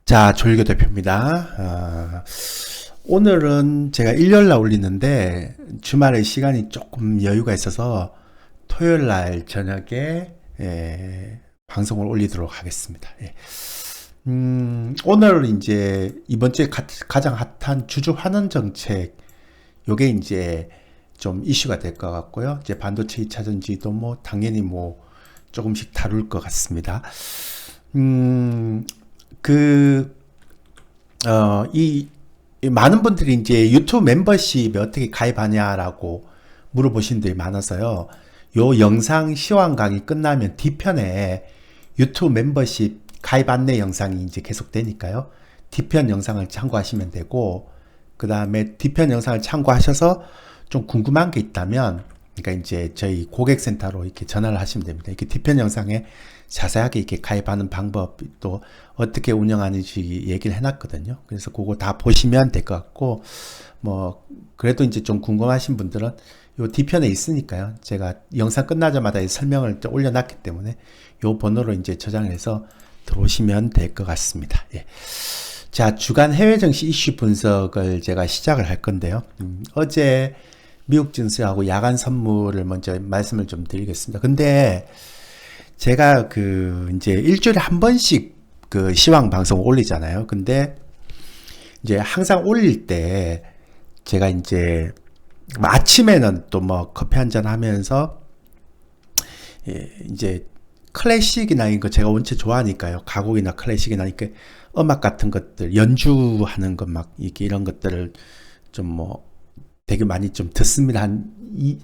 자, 조일교 대표입니다. 오늘은 제가 일요일날 올리는데 주말에 시간이 조금 여유가 있어서 토요일날 저녁에 방송을 올리도록 하겠습니다. 오늘 이제 이번 주에 가장 핫한 주주 환원 정책, 요게 이제 좀 이슈가 될 것 같고요. 이제 반도체 2차 전지도 뭐 당연히 뭐 조금씩 다룰 것 같습니다. 이 많은 분들이 이제 유튜브 멤버십에 어떻게 가입하냐라고 물어보신 분들이 많아서요. 요 영상 시황 강의 끝나면 뒤편에 유튜브 멤버십 가입 안내 영상이 이제 계속 되니까요. 뒤편 영상을 참고하시면 되고, 그 다음에 뒤편 영상을 참고하셔서 좀 궁금한 게 있다면, 그러니까 이제 저희 고객센터로 이렇게 전화를 하시면 됩니다. 이렇게 뒤편 영상에 자세하게 이렇게 가입하는 방법, 또 어떻게 운영하는지 얘기를 해놨거든요. 그래서 그거 다 보시면 될 것 같고, 뭐 그래도 이제 좀 궁금하신 분들은 요 뒤편에 있으니까요. 제가 영상 끝나자마자 이 설명을 올려놨기 때문에 요 번호로 이제 저장을 해서 들어오시면 될 것 같습니다. 자, 주간 해외 증시 이슈 분석을 제가 시작을 할 건데요. 어제 미국 증시하고 야간 선물을 먼저 말씀을 좀 드리겠습니다. 근데 제가 이제 일주일에 한 번씩 시황 방송을 올리잖아요. 근데 이제 항상 올릴 때 제가 이제 아침에는 또 뭐 커피 한잔 하면서 이제 클래식이나 이거 제가 원체 좋아하니까요. 가곡이나 클래식이나 이렇게 음악 같은 것들 연주하는 것 막 이런 것들을 좀 뭐 되게 많이 좀 듣습니다. 한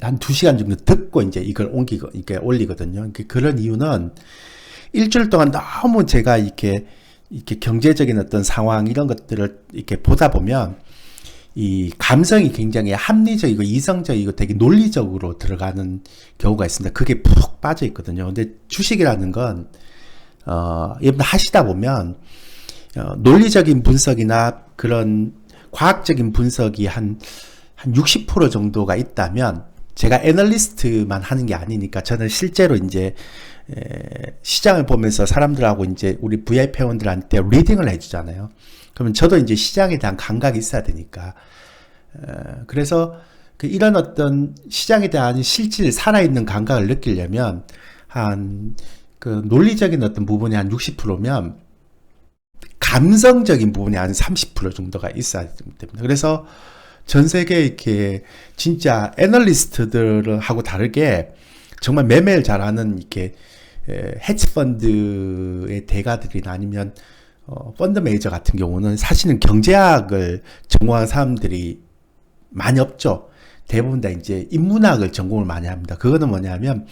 2시간 정도 듣고 이제 이걸 이렇게 올리거든요. 그런 이유는 일주일 동안 너무 제가 이렇게 경제적인 어떤 상황 이런 것들을 이렇게 보다 보면 이 감성이 굉장히 합리적이고 이성적이고 되게 논리적으로 들어가는 경우가 있습니다. 그게 푹 빠져 있거든요. 근데 주식이라는 건 여러분 하시다 보면 논리적인 분석이나 그런 과학적인 분석이 한 60% 정도가 있다면, 제가 애널리스트만 하는 게 아니니까 저는 실제로 이제 시장을 보면서 사람들하고 이제 우리 VIP 회원들한테 리딩을 해주잖아요. 그러면 저도 이제 시장에 대한 감각이 있어야 되니까, 그래서 이런 어떤 시장에 대한 실질 살아있는 감각을 느끼려면 논리적인 어떤 부분이 한 60%면 감성적인 부분이 한 30% 정도가 있어야 됩니다. 그래서 전 세계 이렇게 진짜 애널리스트들하고 다르게 정말 매매를 잘하는 이렇게 헤지펀드의 대가들이나 아니면 펀드 매니저 같은 경우는 사실은 경제학을 전공한 사람들이 많이 없죠. 대부분 다 이제 인문학을 전공을 많이 합니다. 그거는 뭐냐면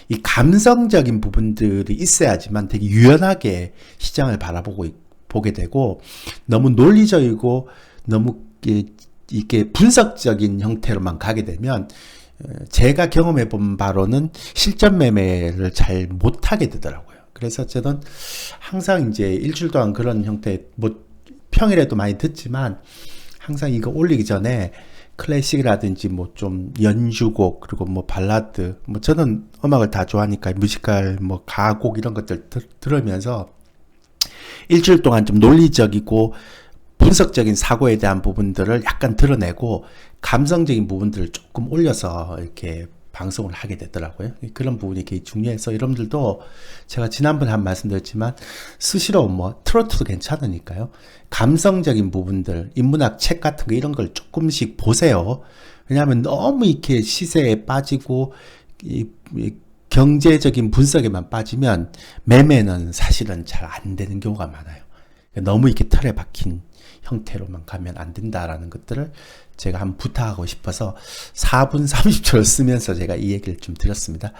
이 감성적인 부분들이 있어야지만 되게 유연하게 시장을 보게 되고, 너무 논리적이고 너무 이렇게 분석적인 형태로만 가게 되면 제가 경험해 본 바로는 실전 매매를 잘 못하게 되더라고요. 그래서 저는 항상 이제 일주일 동안 그런 형태, 뭐 평일에도 많이 듣지만 항상 이거 올리기 전에 클래식이라든지 뭐 좀 연주곡, 그리고 뭐 발라드, 뭐 저는 음악을 다 좋아하니까 뮤지컬, 뭐 가곡 이런 것들 들으면서 일주일 동안 좀 논리적이고 분석적인 사고에 대한 부분들을 약간 드러내고 감성적인 부분들을 조금 올려서 이렇게 방송을 하게 되더라고요. 그런 부분이 되게 중요해서 여러분들도 제가 지난번에 한 말씀드렸지만 스시로 뭐 트로트도 괜찮으니까요. 감성적인 부분들, 인문학 책 같은 거 이런 걸 조금씩 보세요. 왜냐하면 너무 이렇게 시세에 빠지고 이 경제적인 분석에만 빠지면 매매는 사실은 잘 안 되는 경우가 많아요. 너무 이렇게 틀에 박힌 형태로만 가면 안 된다라는 것들을 제가 한번 부탁하고 싶어서 4분 30초를 쓰면서 제가 이 얘기를 좀 드렸습니다.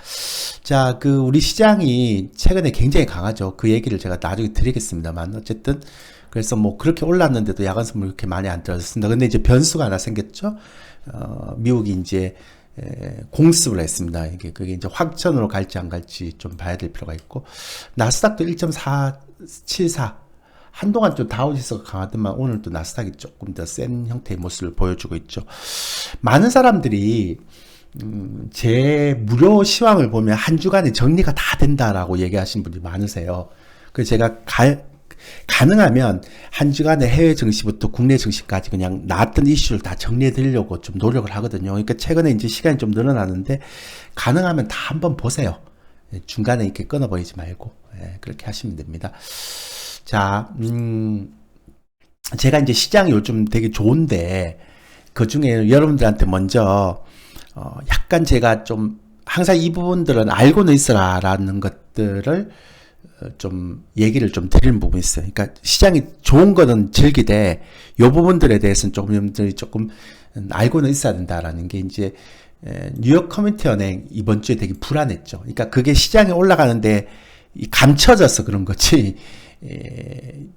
자, 우리 시장이 최근에 굉장히 강하죠. 그 얘기를 제가 나중에 드리겠습니다만, 어쨌든 그래서 뭐 그렇게 올랐는데도 야간 선물 그렇게 많이 안 떨어졌습니다. 근데 이제 변수가 하나 생겼죠. 미국이 이제 공습을 했습니다. 그게 이제 확전으로 갈지 안 갈지 좀 봐야 될 필요가 있고, 나스닥도 1.474 한동안 좀 다우지수가 강하더만 오늘 또 나스닥이 조금 더 센 형태의 모습을 보여주고 있죠. 많은 사람들이 제 무료 시황을 보면 한 주간에 정리가 다 된다라고 얘기하시는 분들이 많으세요. 그래서 제가 가능하면 한 주간의 해외 증시부터 국내 증시까지 그냥 나왔던 이슈를 다 정리해 드리려고 좀 노력을 하거든요. 그러니까 최근에 이제 시간이 좀 늘어나는데 가능하면 다 한번 보세요. 중간에 이렇게 끊어버리지 말고 그렇게 하시면 됩니다. 자, 제가 이제 시장이 요즘 되게 좋은데 그 중에 여러분들한테 먼저 약간 제가 좀 항상 이 부분들은 알고는 있어라라는 것들을 좀 얘기를 좀 드리는 부분이 있어요. 그러니까 시장이 좋은 거는 즐기되 요 부분들에 대해서는 조금 알고는 있어야 된다라는 게 이제 뉴욕 커뮤니티 은행 이번 주에 되게 불안했죠. 그러니까 그게 시장이 올라가는데 감춰져서 그런 거지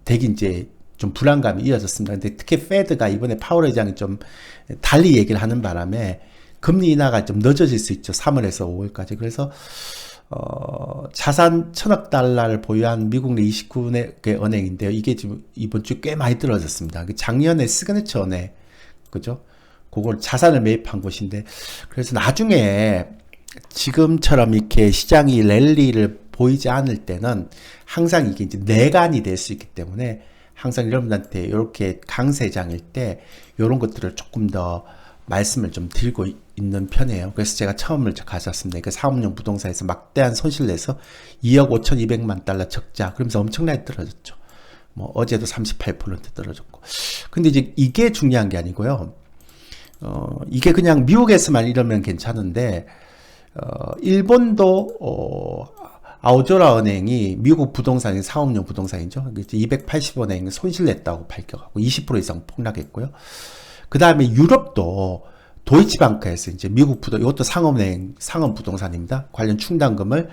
되게 이제 좀 불안감이 이어졌습니다. 근데 특히 페드가 이번에 파월 의장이 좀 달리 얘기를 하는 바람에 금리 인하가 좀 늦어질 수 있죠. 3월에서 5월까지. 그래서 자산 1,000억 달러를 보유한 미국 내 29개 은행인데요. 이게 지금 이번 주 꽤 많이 떨어졌습니다. 작년에 시그니처 은행, 그죠? 그걸 자산을 매입한 곳인데, 그래서 나중에 지금처럼 이렇게 시장이 랠리를 보이지 않을 때는 항상 이게 이제 내관이 될 수 있기 때문에 항상 여러분한테 이렇게 강세장일 때 이런 것들을 조금 더 말씀을 좀 드리고 있는 편이에요. 그래서 제가 처음을 가져왔습니다. 그 사업용 부동산에서 막대한 손실 내서 2억 5,200만 달러 적자. 그러면서 엄청나게 떨어졌죠. 뭐 어제도 38% 떨어졌고. 근데 이제 이게 중요한 게 아니고요. 이게 그냥 미국에서만 이러면 괜찮은데 일본도 아오조라 은행이 미국 부동산이 사업용 부동산이죠. 280원에 손실 냈다고 밝혀가고 20% 이상 폭락했고요. 그 다음에 유럽도 도이치방크에서 이제 미국 이것도 상업은행, 상업 부동산입니다. 관련 충당금을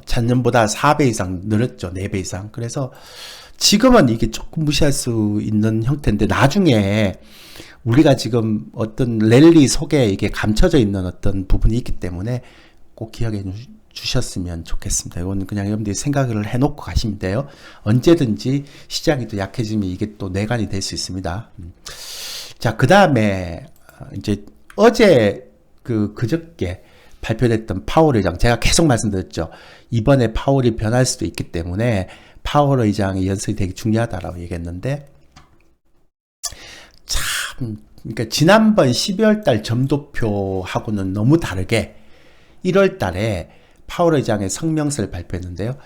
전년보다 4배 이상 늘었죠. 4배 이상. 그래서 지금은 이게 조금 무시할 수 있는 형태인데 나중에 우리가 지금 어떤 랠리 속에 이게 감춰져 있는 어떤 부분이 있기 때문에 꼭 기억해 주셨으면 좋겠습니다. 이건 그냥 여러분들이 생각을 해놓고 가시면 돼요. 언제든지 시장이 또 약해지면 이게 또 내관이 될 수 있습니다. 자, 그 다음에 이제 어제 그저께 발표됐던 파월 의장, 제가 계속 말씀드렸죠. 이번에 파월이 변할 수도 있기 때문에 파월 의장의 연설이 되게 중요하다라고 얘기했는데 참, 그러니까 지난번 12월 달 점도표하고는 너무 다르게 1월 달에 파월 의장의 성명서를 발표했는데요.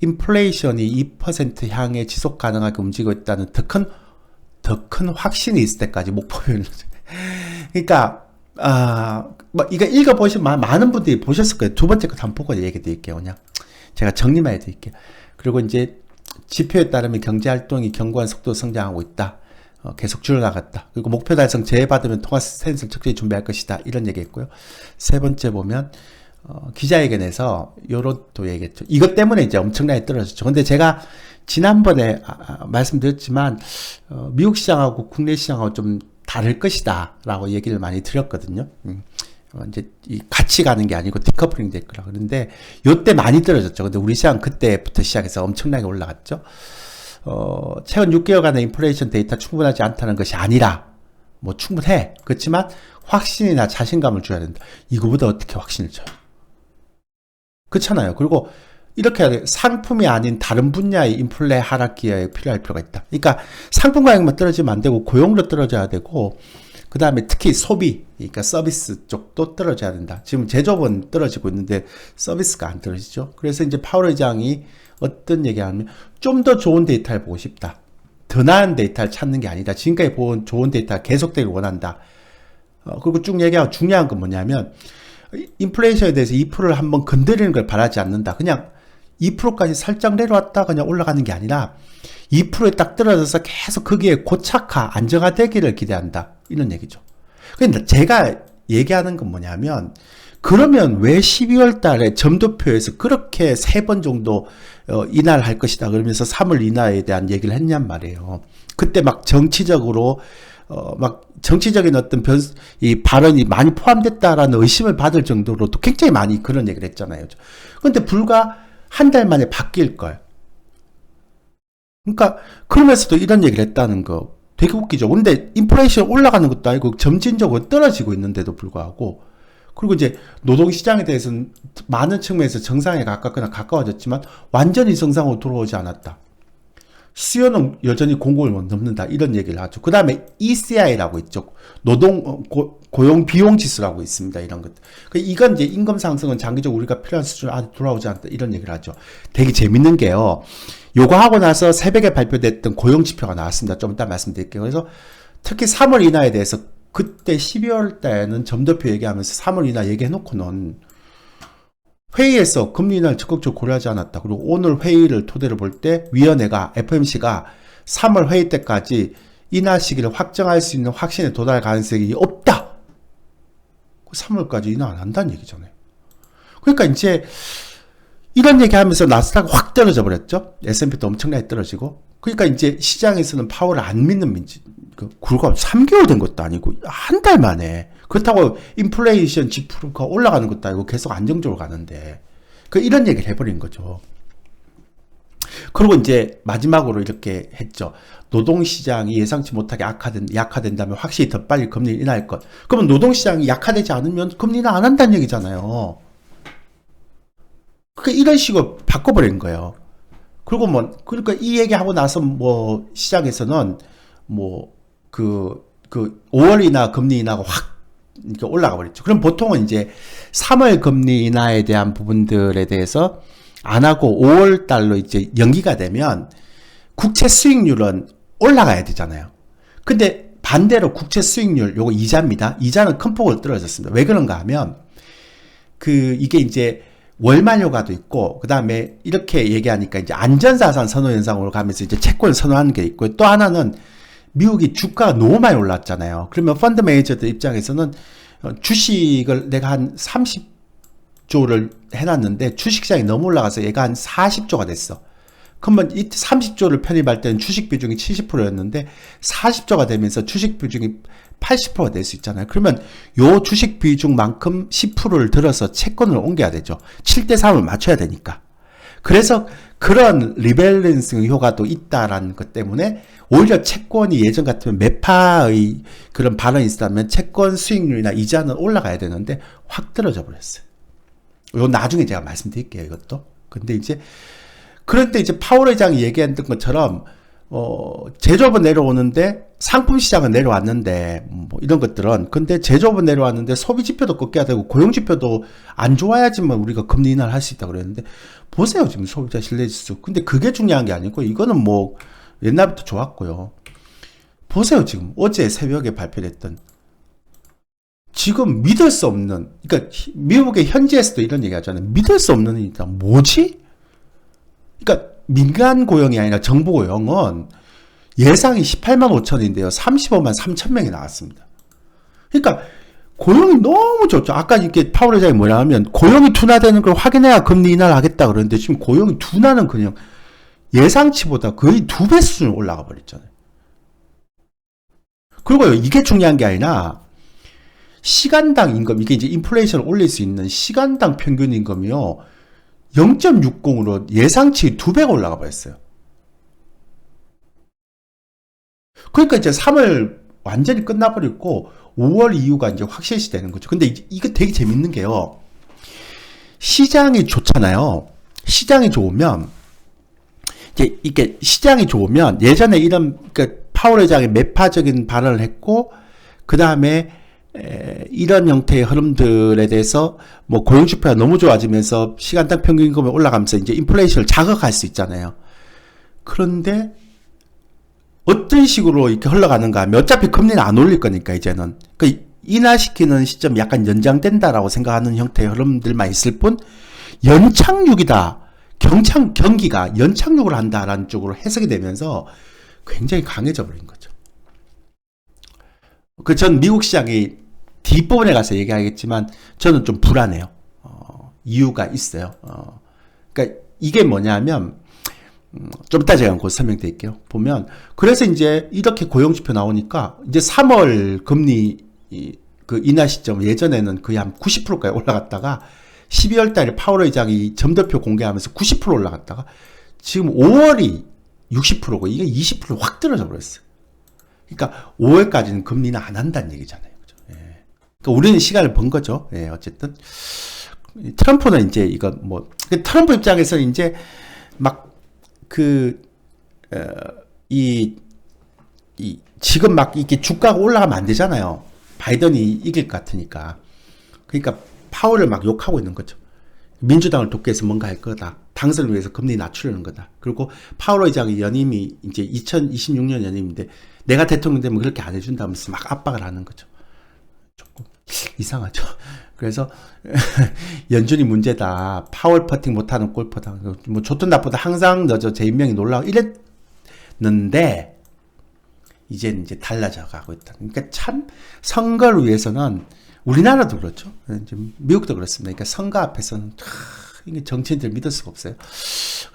인플레이션이 2% 향해 지속 가능하게 움직이고 있다는 더 큰 확신이 있을 때까지 목표를 그러니까 뭐 이거 읽어보시면 많은 분들이 보셨을 거예요. 두 번째 거 한번 보고 얘기 드릴게요. 그냥 제가 정리만 해드릴게요. 그리고 이제 지표에 따르면 경제활동이 견고한 속도로 성장하고 있다. 계속 줄어나갔다. 그리고 목표 달성 재받으면 통화 스탠스를 적절히 준비할 것이다. 이런 얘기했고요. 세 번째 보면 기자회견에서 요런 또 얘기했죠. 이것 때문에 이제 엄청나게 떨어졌죠. 근데 제가 지난번에 말씀드렸지만 미국 시장하고 국내 시장하고 좀 다를 것이다 라고 얘기를 많이 드렸거든요. 이제 같이 가는 게 아니고 디커플링 될 거라. 그런데 요때 많이 떨어졌죠. 근데 우리 시장 그때부터 시작해서 엄청나게 올라갔죠. 최근 6개월간의 인플레이션 데이터 충분하지 않다는 것이 아니라 뭐 충분해. 그렇지만 확신이나 자신감을 줘야 된다. 이거보다 어떻게 확신을 줘요? 그렇잖아요. 그리고 이렇게 상품이 아닌 다른 분야의 인플레 하락 기회에 필요할 필요가 있다. 그러니까 상품 가격만 떨어지면 안 되고 고용도 떨어져야 되고 그 다음에 특히 소비, 그러니까 서비스 쪽도 떨어져야 된다. 지금 제조업은 떨어지고 있는데 서비스가 안 떨어지죠. 그래서 이제 파월 의장이 어떤 얘기하냐면 좀 더 좋은 데이터를 보고 싶다. 더 나은 데이터를 찾는 게 아니다. 지금까지 본 좋은 데이터가 계속되길 원한다. 그리고 쭉 얘기하고 중요한 건 뭐냐면 인플레이션에 대해서 2%를 한번 건드리는 걸 바라지 않는다. 그냥 2%까지 살짝 내려왔다 그냥 올라가는 게 아니라 2%에 딱 떨어져서 계속 거기에 고착화, 안정화되기를 기대한다. 이런 얘기죠. 근데 제가 얘기하는 건 뭐냐면 그러면 왜 12월 달에 점도표에서 그렇게 3번 정도 인하를 할 것이다 그러면서 3월 인하에 대한 얘기를 했냔 말이에요. 그때 막 정치적으로 막 정치적인 어떤 이 발언이 많이 포함됐다라는 의심을 받을 정도로도 굉장히 많이 그런 얘기를 했잖아요. 근데 불과 한 달 만에 바뀔 걸. 그러니까 그러면서도 이런 얘기를 했다는 거 되게 웃기죠. 근데 인플레이션 올라가는 것도 아니고 점진적으로 떨어지고 있는데도 불구하고 그리고 이제 노동시장에 대해서는 많은 측면에서 정상에 가깝거나 가까워졌지만 완전히 정상으로 돌아오지 않았다. 수요는 여전히 공급을 못 넘는다. 이런 얘기를 하죠. 그 다음에 ECI라고 있죠. 고용 비용 지수라고 있습니다. 이런 것. 이건 이제 임금 상승은 장기적으로 우리가 필요한 수준 아직 돌아오지 않다. 이런 얘기를 하죠. 되게 재밌는 게요. 요거 하고 나서 새벽에 발표됐던 고용 지표가 나왔습니다. 좀 이따 말씀드릴게요. 그래서 특히 3월 인하에 대해서 그때 12월 달에는 점도표 얘기하면서 3월 인하 얘기해놓고는 회의에서 금리 인하를 적극적으로 고려하지 않았다. 그리고 오늘 회의를 토대로 볼 때 위원회가 FMC가 3월 회의 때까지 인하 시기를 확정할 수 있는 확신에 도달할 가능성이 없다. 3월까지 인하 안 한다는 얘기잖아요. 그러니까 이제 이런 얘기하면서 나스닥 확 떨어져 버렸죠. S&P도 엄청나게 떨어지고. 그러니까 이제 시장에서는 파월을 안 믿는 불과 3개월 된 것도 아니고 한 달 만에. 그렇다고 인플레이션 지표가 올라가는 것도 아니고 계속 안정적으로 가는데 이런 얘기를 해버린 거죠. 그리고 이제 마지막으로 이렇게 했죠. 노동시장이 예상치 못하게 약화된다면 확실히 더 빨리 금리를 인하할 것. 그러면 노동시장이 약화되지 않으면 금리는 안 한다는 얘기잖아요. 그러니까 이런 식으로 바꿔버린 거예요. 그리고 그러니까 이 얘기하고 나서 시장에서는 5월 인하 금리 인하가 확 이렇게 올라가 버렸죠. 그럼 보통은 이제 3월 금리 인하에 대한 부분들에 대해서 안 하고 5월 달로 이제 연기가 되면 국채 수익률은 올라가야 되잖아요. 근데 반대로 국채 수익률, 요거 이자입니다. 이자는 큰 폭으로 떨어졌습니다. 왜 그런가 하면 이게 이제 월말 효과도 있고, 그 다음에 이렇게 얘기하니까 이제 안전자산 선호 현상으로 가면서 이제 채권을 선호하는 게 있고, 또 하나는 미국이 주가가 너무 많이 올랐잖아요. 그러면 펀드 매니저들 입장에서는 주식을 내가 한 30조를 해놨는데 주식시장이 너무 올라가서 얘가 한 40조가 됐어. 그러면 이 30조를 편입할 때는 주식 비중이 70%였는데 40조가 되면서 주식 비중이 80%가 될 수 있잖아요. 그러면 요 주식 비중만큼 10%를 들어서 채권을 옮겨야 되죠. 7대3을 맞춰야 되니까. 그래서 그런 리밸런싱 효과도 있다라는 것 때문에 오히려 채권이 예전 같으면 매파의 그런 발언이 있었다면 채권 수익률이나 이자는 올라가야 되는데 확 떨어져 버렸어요. 이건 나중에 제가 말씀드릴게요, 이것도. 근데 이제 그런데 이제 파월 회장이 얘기했던 것처럼 제조업은 내려오는데 상품 시장은 내려왔는데 이런 것들은 근데 제조업은 내려왔는데 소비 지표도 꺾여야 되고 고용 지표도 안 좋아야지만 우리가 금리 인하를 할 수 있다 그랬는데 보세요 지금 소비자 신뢰지수. 근데 그게 중요한 게 아니고 이거는 옛날부터 좋았고요. 보세요 지금 어제 새벽에 발표됐던 지금 믿을 수 없는 그러니까 미국의 현지에서도 이런 얘기 하잖아요. 믿을 수 없는 일이다. 뭐지? 그러니까 민간 고용이 아니라 정부 고용은 예상이 18만 5천인데요. 35만 3천 명이 나왔습니다. 그러니까 고용이 너무 좋죠. 아까 이렇게 파월 회장이 뭐냐 하면 고용이 둔화되는 걸 확인해야 금리 인하를 하겠다 그러는데 지금 고용이 둔화는 그냥 예상치보다 거의 2배 수준으로 올라가 버렸잖아요. 그리고 이게 중요한 게 아니라 시간당 임금, 이게 이제 인플레이션을 올릴 수 있는 시간당 평균 임금이요. 0.60으로 예상치 2배가 올라가 버렸어요. 그러니까 이제 3월 완전히 끝나버렸고 5월 이후가 이제 확실시 되는 거죠. 근데 이거 되게 재밌는 게요. 시장이 좋잖아요. 시장이 좋으면 이제 이게 시장이 좋으면 예전에 이런 그러니까 파월 회장이 매파적인 발언을 했고 그 다음에 이런 형태의 흐름들에 대해서 고용 지표가 너무 좋아지면서 시간당 평균 임금이 올라가면서 이제 인플레이션을 자극할 수 있잖아요. 그런데 어떤 식으로 이렇게 흘러가는가 하면 어차피 금리는 안 올릴 거니까 이제는 인하시키는 시점이 약간 연장된다라고 생각하는 형태의 흐름들만 있을 뿐 연착륙이다. 경기가 연착륙을 한다라는 쪽으로 해석이 되면서 굉장히 강해져 버린 거죠. 전 미국 시장이 뒷부분에 가서 얘기하겠지만 저는 좀 불안해요. 이유가 있어요. 그러니까 이게 뭐냐면 좀 이따 제가 곧 설명드릴게요. 보면 그래서 이제 이렇게 고용지표 나오니까 이제 3월 금리 인하 시점 예전에는 거의 한 90%까지 올라갔다가 12월 달에 파월 의장이 점도표 공개하면서 90% 올라갔다가 지금 5월이 60%고 이게 20% 확 떨어져 버렸어요. 그러니까 5월까지는 금리는 안 한다는 얘기잖아요. 그죠? 예. 그러니까 우리는 시간을 번 거죠. 예, 어쨌든 트럼프는 이제 이거 트럼프 입장에서는 이제 막 이, 지금 막 이렇게 주가가 올라가면 안 되잖아요. 바이든이 이길 것 같으니까. 그러니까 파월을 막 욕하고 있는 거죠. 민주당을 돕기 위해서 뭔가 할 거다. 당선을 위해서 금리 낮추려는 거다. 그리고 파월 의장의 연임이 이제 2026년 연임인데 내가 대통령 되면 그렇게 안 해준다면서 막 압박을 하는 거죠. 조금 이상하죠. 그래서 연준이 문제다. 파월 퍼팅 못하는 골퍼다. 뭐 좋든 나쁘다 항상 너저 제 인명이 놀라워 이랬는데 이제 달라져 가고 있다. 그러니까 참 선거를 위해서는 우리나라도 그렇죠. 미국도 그렇습니다. 그러니까 선거 앞에서는 이게 정치인들 믿을 수가 없어요.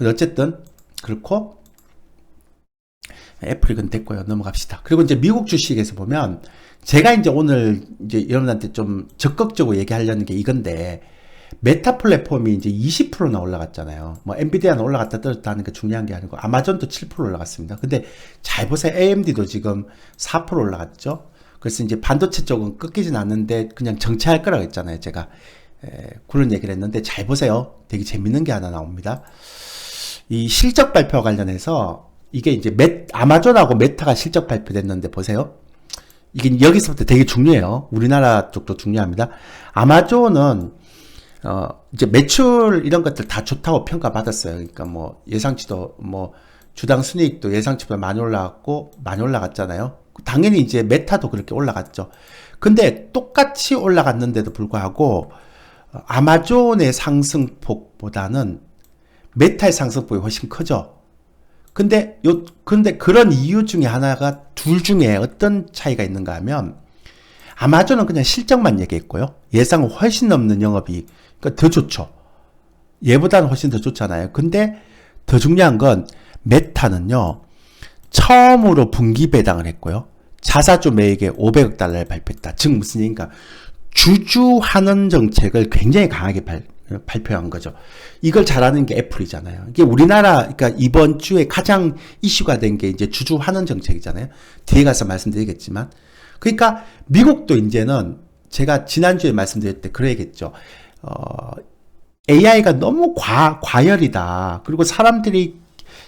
어쨌든 그렇고 애플이 됐고요. 넘어갑시다. 그리고 이제 미국 주식에서 보면 제가 이제 오늘 이제 여러분한테 좀 적극적으로 얘기하려는 게 이건데 메타 플랫폼이 이제 20%나 올라갔잖아요. 뭐 엔비디아는 올라갔다 떨어졌다 하는 게 중요한 게 아니고 아마존도 7% 올라갔습니다. 근데 잘 보세요. AMD도 지금 4% 올라갔죠. 그래서 이제 반도체 쪽은 꺾이진 않는데 그냥 정체할 거라고 했잖아요. 제가 그런 얘기를 했는데 잘 보세요. 되게 재밌는 게 하나 나옵니다. 이 실적 발표와 관련해서 이게 이제 아마존하고 메타가 실적 발표됐는데 보세요. 이게 여기서부터 되게 중요해요. 우리나라 쪽도 중요합니다. 아마존은 이제 매출 이런 것들 다 좋다고 평가받았어요. 그러니까 뭐 예상치도 뭐 주당 순이익도 예상치보다 많이 올라갔잖아요. 당연히 이제 메타도 그렇게 올라갔죠. 근데 똑같이 올라갔는데도 불구하고 아마존의 상승폭보다는 메타의 상승폭이 훨씬 크죠. 근데 그런 이유 중에 하나가 둘 중에 어떤 차이가 있는가 하면 아마존은 그냥 실적만 얘기했고요. 예상은 훨씬 넘는 영업이익. 그러니까 더 좋죠. 얘보다는 훨씬 더 좋잖아요. 근데 더 중요한 건 메타는요. 처음으로 분기 배당을 했고요. 자사주 매입에 500억 달러를 발표했다. 즉 무슨 얘기인가? 주주 환원 정책을 굉장히 강하게 발표한 거죠. 이걸 잘하는 게 애플이잖아요. 이게 우리나라, 그러니까 이번 주에 가장 이슈가 된 게 이제 주주 환원 정책이잖아요. 뒤에 가서 말씀드리겠지만. 그러니까 미국도 이제는 제가 지난주에 말씀드릴 때 그래야겠죠. AI가 너무 과열이다. 그리고 사람들이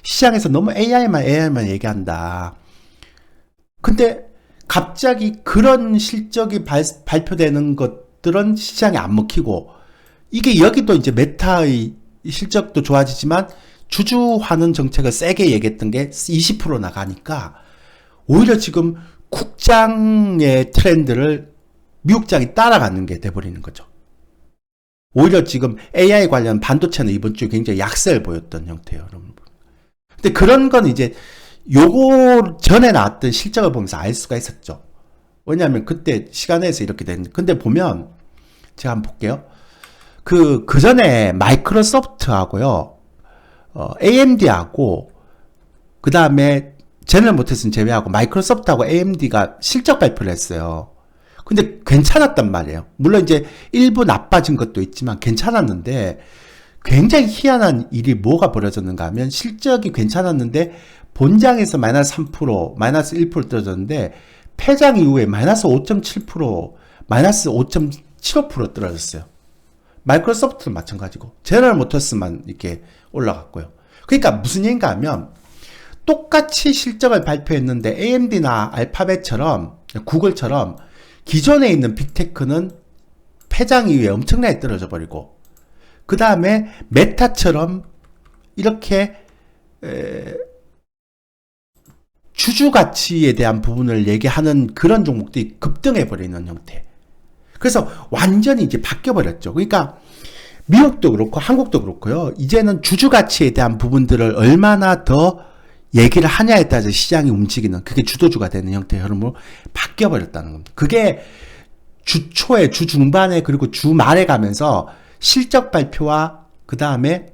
시장에서 너무 AI만 얘기한다. 근데 갑자기 그런 실적이 발표되는 것들은 시장에 안 먹히고 이게 여기도 이제 메타의 실적도 좋아지지만 주주 환원 정책을 세게 얘기했던 게 20% 나가니까 오히려 지금 국장의 트렌드를 미국장이 따라가는 게 돼버리는 거죠. 오히려 지금 AI 관련 반도체는 이번 주에 굉장히 약세를 보였던 형태예요, 여러분. 근데 그런 건 이제 요거 전에 나왔던 실적을 보면서 알 수가 있었죠. 왜냐하면 그때 시간에서 이렇게 됐는데, 근데 보면 제가 한번 볼게요. 그 전에 마이크로소프트하고요, AMD하고 그 다음에 제너럴 모터스는 제외하고 마이크로소프트하고 AMD가 실적 발표를 했어요. 근데 괜찮았단 말이에요. 물론 이제 일부 나빠진 것도 있지만 괜찮았는데 굉장히 희한한 일이 뭐가 벌어졌는가 하면 실적이 괜찮았는데 본장에서 마이너스 3%, 마이너스 1% 떨어졌는데 폐장 이후에 마이너스 5.7%, 마이너스 5.75% 떨어졌어요. 마이크로소프트는 마찬가지고 제너럴 모터스만 이렇게 올라갔고요. 그러니까 무슨 얘기인가 하면 똑같이 실적을 발표했는데 AMD나 알파벳처럼 구글처럼 기존에 있는 빅테크는 폐장 이후에 엄청나게 떨어져 버리고 그 다음에 메타처럼 이렇게 주주 가치에 대한 부분을 얘기하는 그런 종목들이 급등해 버리는 형태. 그래서 완전히 이제 바뀌어 버렸죠. 그러니까 미국도 그렇고 한국도 그렇고요. 이제는 주주 가치에 대한 부분들을 얼마나 더 얘기를 하냐에 따라서 시장이 움직이는 그게 주도주가 되는 형태의 흐름으로 바뀌어 버렸다는 겁니다. 그게 주 초에, 주 중반에 그리고 주 말에 가면서 실적 발표와 그 다음에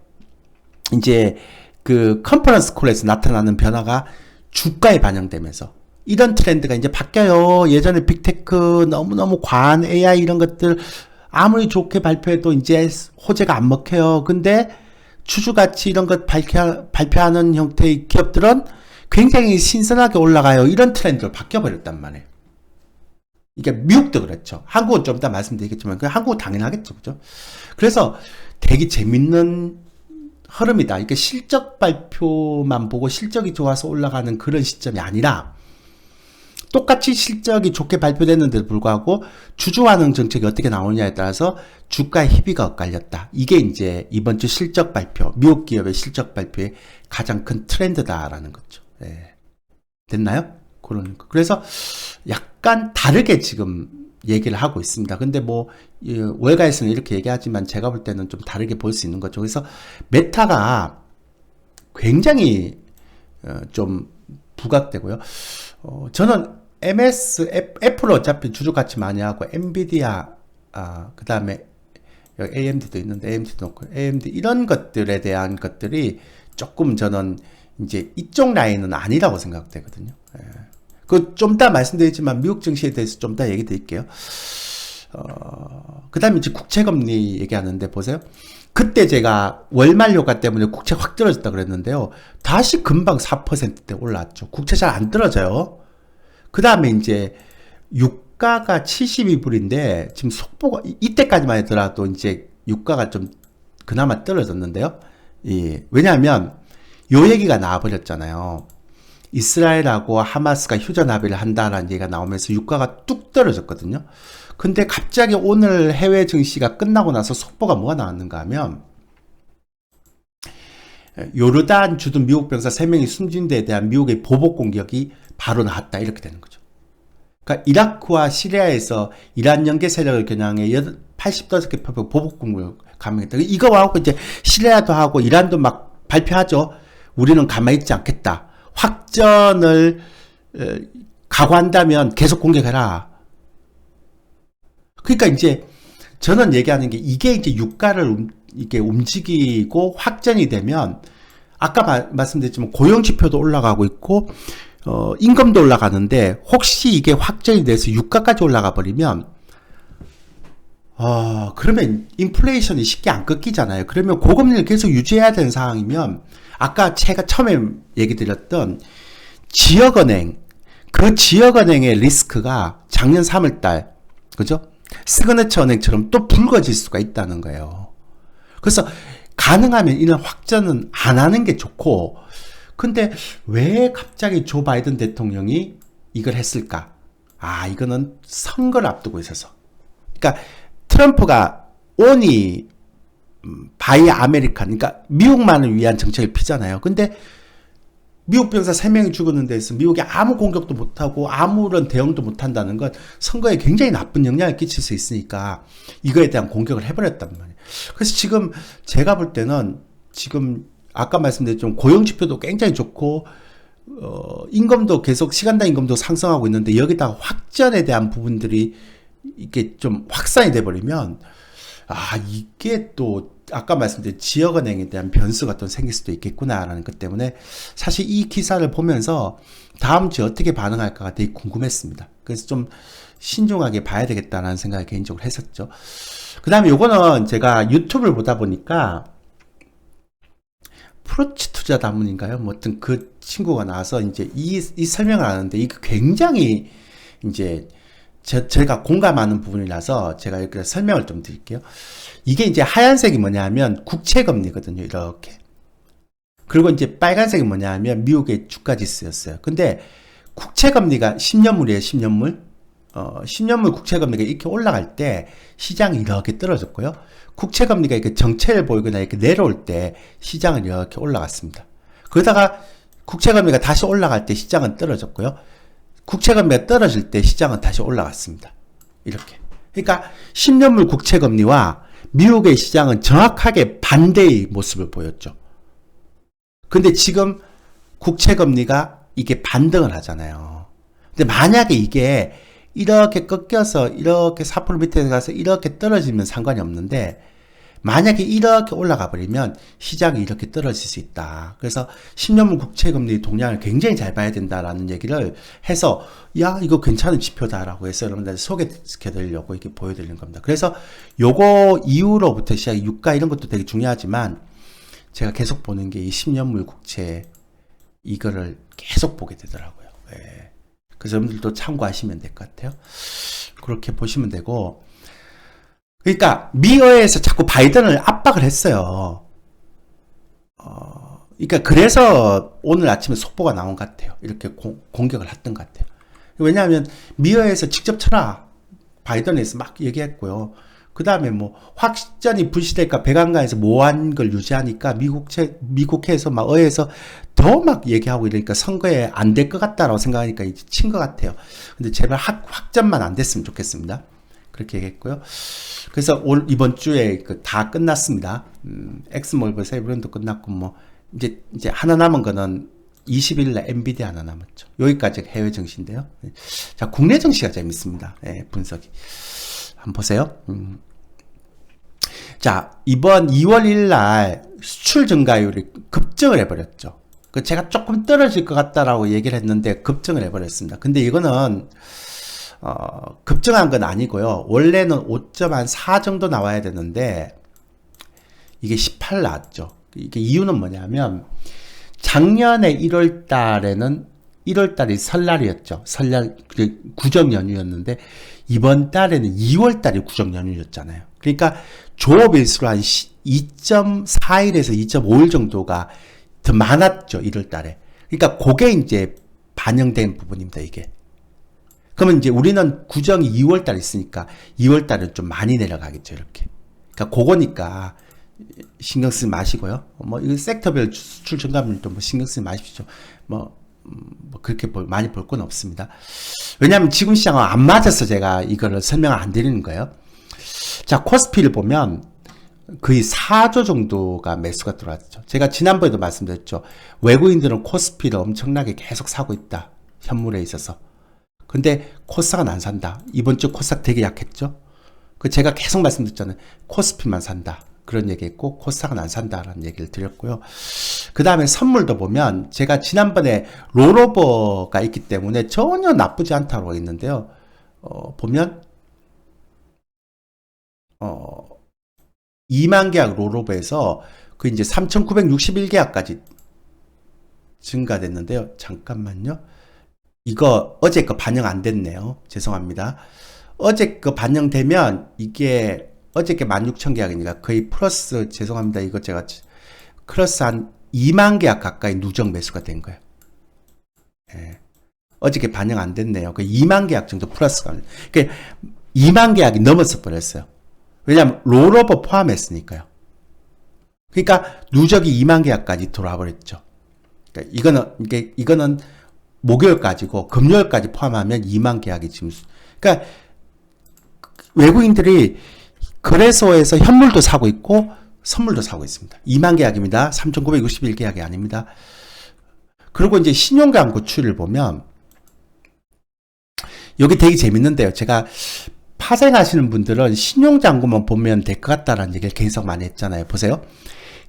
이제 그 컨퍼런스 콜에서 나타나는 변화가 주가에 반영되면서 이런 트렌드가 이제 바뀌어요. 예전에 빅테크 너무너무 과한 AI 이런 것들 아무리 좋게 발표해도 이제 호재가 안 먹혀요. 근데 주주가치 이런 것 발표하는 형태의 기업들은 굉장히 신선하게 올라가요. 이런 트렌드로 바뀌어버렸단 말이에요. 이게 미국도 그렇죠. 한국은 좀 이따 말씀드리겠지만 한국은 당연하겠죠. 그죠? 그래서 되게 재밌는 흐름이다. 이게 실적 발표만 보고 실적이 좋아서 올라가는 그런 시점이 아니라 똑같이 실적이 좋게 발표됐는데도 불구하고 주주환원 정책이 어떻게 나오느냐에 따라서 주가의 희비가 엇갈렸다. 이게 이제 이번 주 실적 발표, 미국 기업의 실적 발표의 가장 큰 트렌드다라는 거죠. 예. 됐나요? 그런 거. 그래서 약간 다르게 지금 얘기를 하고 있습니다. 근데 뭐 월가에서는 이렇게 얘기하지만 제가 볼 때는 좀 다르게 볼 수 있는 거죠. 그래서 메타가 굉장히 좀 부각되고요. 저는 애플 어차피 주주 가치 많이 하고 엔비디아 그 다음에 여기 AMD도 있는데 AMD도 넣고 AMD 이런 것들에 대한 것들이 조금 저는 이제 이쪽 라인은 아니라고 생각되거든요. 예. 그 좀 이따 말씀드리지만 미국 증시에 대해서 좀 이따 얘기 드릴게요. 그 다음에 이제 국채금리 얘기하는데 보세요. 그때 제가 월말 효과 때문에 국채 확 떨어졌다 그랬는데요. 다시 금방 4%대 올라왔죠. 국채 잘 안 떨어져요. 그 다음에 이제 유가가 72불인데 지금 속보가 이때까지만 하더라도 이제 유가가 좀 그나마 떨어졌는데요. 왜냐하면 요 얘기가 나와버렸잖아요. 이스라엘하고 하마스가 휴전 합의를 한다라는 얘기가 나오면서 유가가 뚝 떨어졌거든요. 근데 갑자기 오늘 해외 증시가 끝나고 나서 속보가 뭐가 나왔는가 하면 요르단 주둔 미국 병사 3명이 숨진 데에 대한 미국의 보복 공격이 바로 나왔다 이렇게 되는 거죠. 그러니까 이라크와 시리아에서 이란 연계 세력을 겨냥해 85개 표적 보복 공격을 감행했다. 이거 하고 이제 시리아도 하고 이란도 막 발표하죠. 우리는 가만히 있지 않겠다. 확전을 각오한다면 계속 공격해라. 그러니까 이제 저는 얘기하는 게 이게 이제 유가를 이게 움직이고 확전이 되면 아까 말씀드렸지만 고용 지표도 올라가고 있고 임금도 올라가는데 혹시 이게 확전이 돼서 유가까지 올라가 버리면 그러면 인플레이션이 쉽게 안 꺾이잖아요. 그러면 고금리를 계속 유지해야 되는 상황이면 아까 제가 처음에 얘기 드렸던 지역은행, 그 지역은행의 리스크가 작년 3월달, 그죠? 시그네처 은행처럼 또 불거질 수가 있다는 거예요. 그래서 가능하면 이런 확전은 안 하는 게 좋고, 근데 왜 갑자기 조 바이든 대통령이 이걸 했을까? 이거는 선거를 앞두고 있어서. 그러니까 트럼프가 only 바이 아메리칸, 그러니까 미국만을 위한 정책을 피잖아요. 근데 미국 병사 3명이 죽었는 데서 미국이 아무 공격도 못하고 아무런 대응도 못한다는 건 선거에 굉장히 나쁜 영향을 끼칠 수 있으니까 이거에 대한 공격을 해버렸단 말이에요. 그래서 지금 제가 볼 때는 지금 아까 말씀드렸지만 고용지표도 굉장히 좋고 임금도 계속 시간당 임금도 상승하고 있는데 여기다가 확전에 대한 부분들이 이게 좀 확산이 돼버리면 이게 또 아까 말씀드린 지역은행에 대한 변수가 또 생길 수도 있겠구나라는 것 때문에 사실 이 기사를 보면서 다음 주에 어떻게 반응할까가 되게 궁금했습니다. 그래서 좀 신중하게 봐야 되겠다라는 생각을 개인적으로 했었죠. 그 다음에 요거는 제가 유튜브를 보다 보니까 프로치 투자 다문인가요? 뭐 어떤 그 친구가 나와서 이제 이 설명을 하는데 이거 굉장히 이제 제가 공감하는 부분이라서 제가 이렇게 설명을 좀 드릴게요. 이게 이제 하얀색이 뭐냐 하면 국채금리거든요. 이렇게. 그리고 이제 빨간색이 뭐냐 하면 미국의 주가지수였어요. 근데 국채금리가 10년물이에요. 10년물. 10년물 국채금리가 이렇게 올라갈 때 시장이 이렇게 떨어졌고요. 국채금리가 이렇게 정체를 보이거나 이렇게 내려올 때 시장은 이렇게 올라갔습니다. 그러다가 국채금리가 다시 올라갈 때 시장은 떨어졌고요. 국채금리가 떨어질 때 시장은 다시 올라갔습니다. 이렇게. 그러니까 10년물 국채금리와 미국의 시장은 정확하게 반대의 모습을 보였죠. 근데 지금 국채금리가 이게 반등을 하잖아요. 근데 만약에 이게 이렇게 꺾여서 이렇게 4% 밑에 가서 이렇게 떨어지면 상관이 없는데 만약에 이렇게 올라가 버리면 시장이 이렇게 떨어질 수 있다. 그래서 10년물 국채금리 동향을 굉장히 잘 봐야 된다라는 얘기를 해서 이거 괜찮은 지표다라고 해서 여러분들 소개시켜 드리려고 이렇게 보여드리는 겁니다. 그래서 요거 이후로부터 시작 유가 이런 것도 되게 중요하지만 제가 계속 보는 게 이 10년물 국채 이거를 계속 보게 되더라고요. 네. 그래서 여러분들도 참고하시면 될 것 같아요. 그렇게 보시면 되고 그러니까 미어에서 자꾸 바이든을 압박을 했어요. 그러니까 그래서 오늘 아침에 속보가 나온 것 같아요. 이렇게 공격을 했던 것 같아요. 왜냐하면 미어에서 직접 쳐라. 바이든에서 막 얘기했고요. 그 다음에 뭐 확전이 불씨될까 백악관에서 모호한 걸 유지하니까 미국에서 막 의회에서 더 막 얘기하고 이러니까 선거에 안 될 것 같다라고 생각하니까 이제 친 것 같아요. 근데 제발 확전만 안 됐으면 좋겠습니다. 그렇게 얘기했고요. 그래서 이번 주에 다 끝났습니다. 엑스몰브 세브론도 끝났고 뭐 이제 하나 남은 거는 20일날 엔비디아 하나 남았죠. 여기까지 해외 증시인데요. 자, 국내 증시가 재밌습니다. 예, 분석이. 한번 보세요. 자, 이번 2월 1일 날 수출 증가율이 급증을 해버렸죠. 제가 조금 떨어질 것 같다라고 얘기를 했는데 급증을 해버렸습니다. 근데 이거는 급증한 건 아니고요. 원래는 5.4 정도 나와야 되는데 이게 18 나왔죠. 이게 이유는 뭐냐면 작년에 1월 달에는 1월 달이 설날이었죠. 설날 구정 연휴였는데 이번 달에는 2월 달이 구정 연휴였잖아요. 그러니까 조업일수로 한 2.4일에서 2.5일 정도가 더 많았죠. 1월 달에. 그러니까 그게 이제 반영된 부분입니다. 이게. 그러면 이제 우리는 구정이 2월 달에 있으니까 2월 달은 좀 많이 내려가겠죠. 이렇게. 그러니까 그거니까 신경 쓰지 마시고요. 뭐 이거 섹터별 수출 증가율도 뭐 신경 쓰지 마십시오. 뭐 그렇게 많이 볼 건 없습니다. 왜냐하면 지금 시장은 안 맞아서 제가 이거를 설명을 안 드리는 거예요. 자, 코스피를 보면 거의 4조 정도가 매수가 들어왔죠. 제가 지난번에도 말씀드렸죠. 외국인들은 코스피를 엄청나게 계속 사고 있다. 현물에 있어서. 근데 코스닥은 안 산다. 이번 주 코스닥 되게 약했죠. 제가 계속 말씀드렸잖아요. 코스피만 산다. 그런 얘기했고 코스닥은 안 산다라는 얘기를 드렸고요. 그 다음에 선물도 보면 제가 지난번에 롤오버가 있기 때문에 전혀 나쁘지 않다고 했는데요. 보면 2만 계약 롤오버에서 그 이제 3,961계약까지 증가됐는데요. 잠깐만요. 이거 어제 거 반영 안 됐네요. 죄송합니다. 어제 거 반영되면 이게 어저께 16,000계약이니까 거의 플러스, 죄송합니다. 이거 제가 플러스 한 2만 계약 가까이 누적 매수가 된 거예요. 예. 어저께 반영 안 됐네요. 그 2만 계약 정도 플러스가. 그러니까 2만 계약이 넘어서 버렸어요. 왜냐하면 롤오버 포함했으니까요. 그러니까 누적이 2만 계약까지 돌아와 버렸죠. 그러니까 이거는 목요일까지고 금요일까지 포함하면 2만 계약이 지금. 그러니까 외국인들이 거래소에서 현물도 사고 있고 선물도 사고 있습니다. 2만 계약입니다. 3,961계약이 아닙니다. 그리고 이제 신용광고 추이를 보면 여기 되게 재밌는데요. 제가 파생하시는 분들은 신용잔고만 보면 될 것 같다라는 얘기를 계속 많이 했잖아요. 보세요.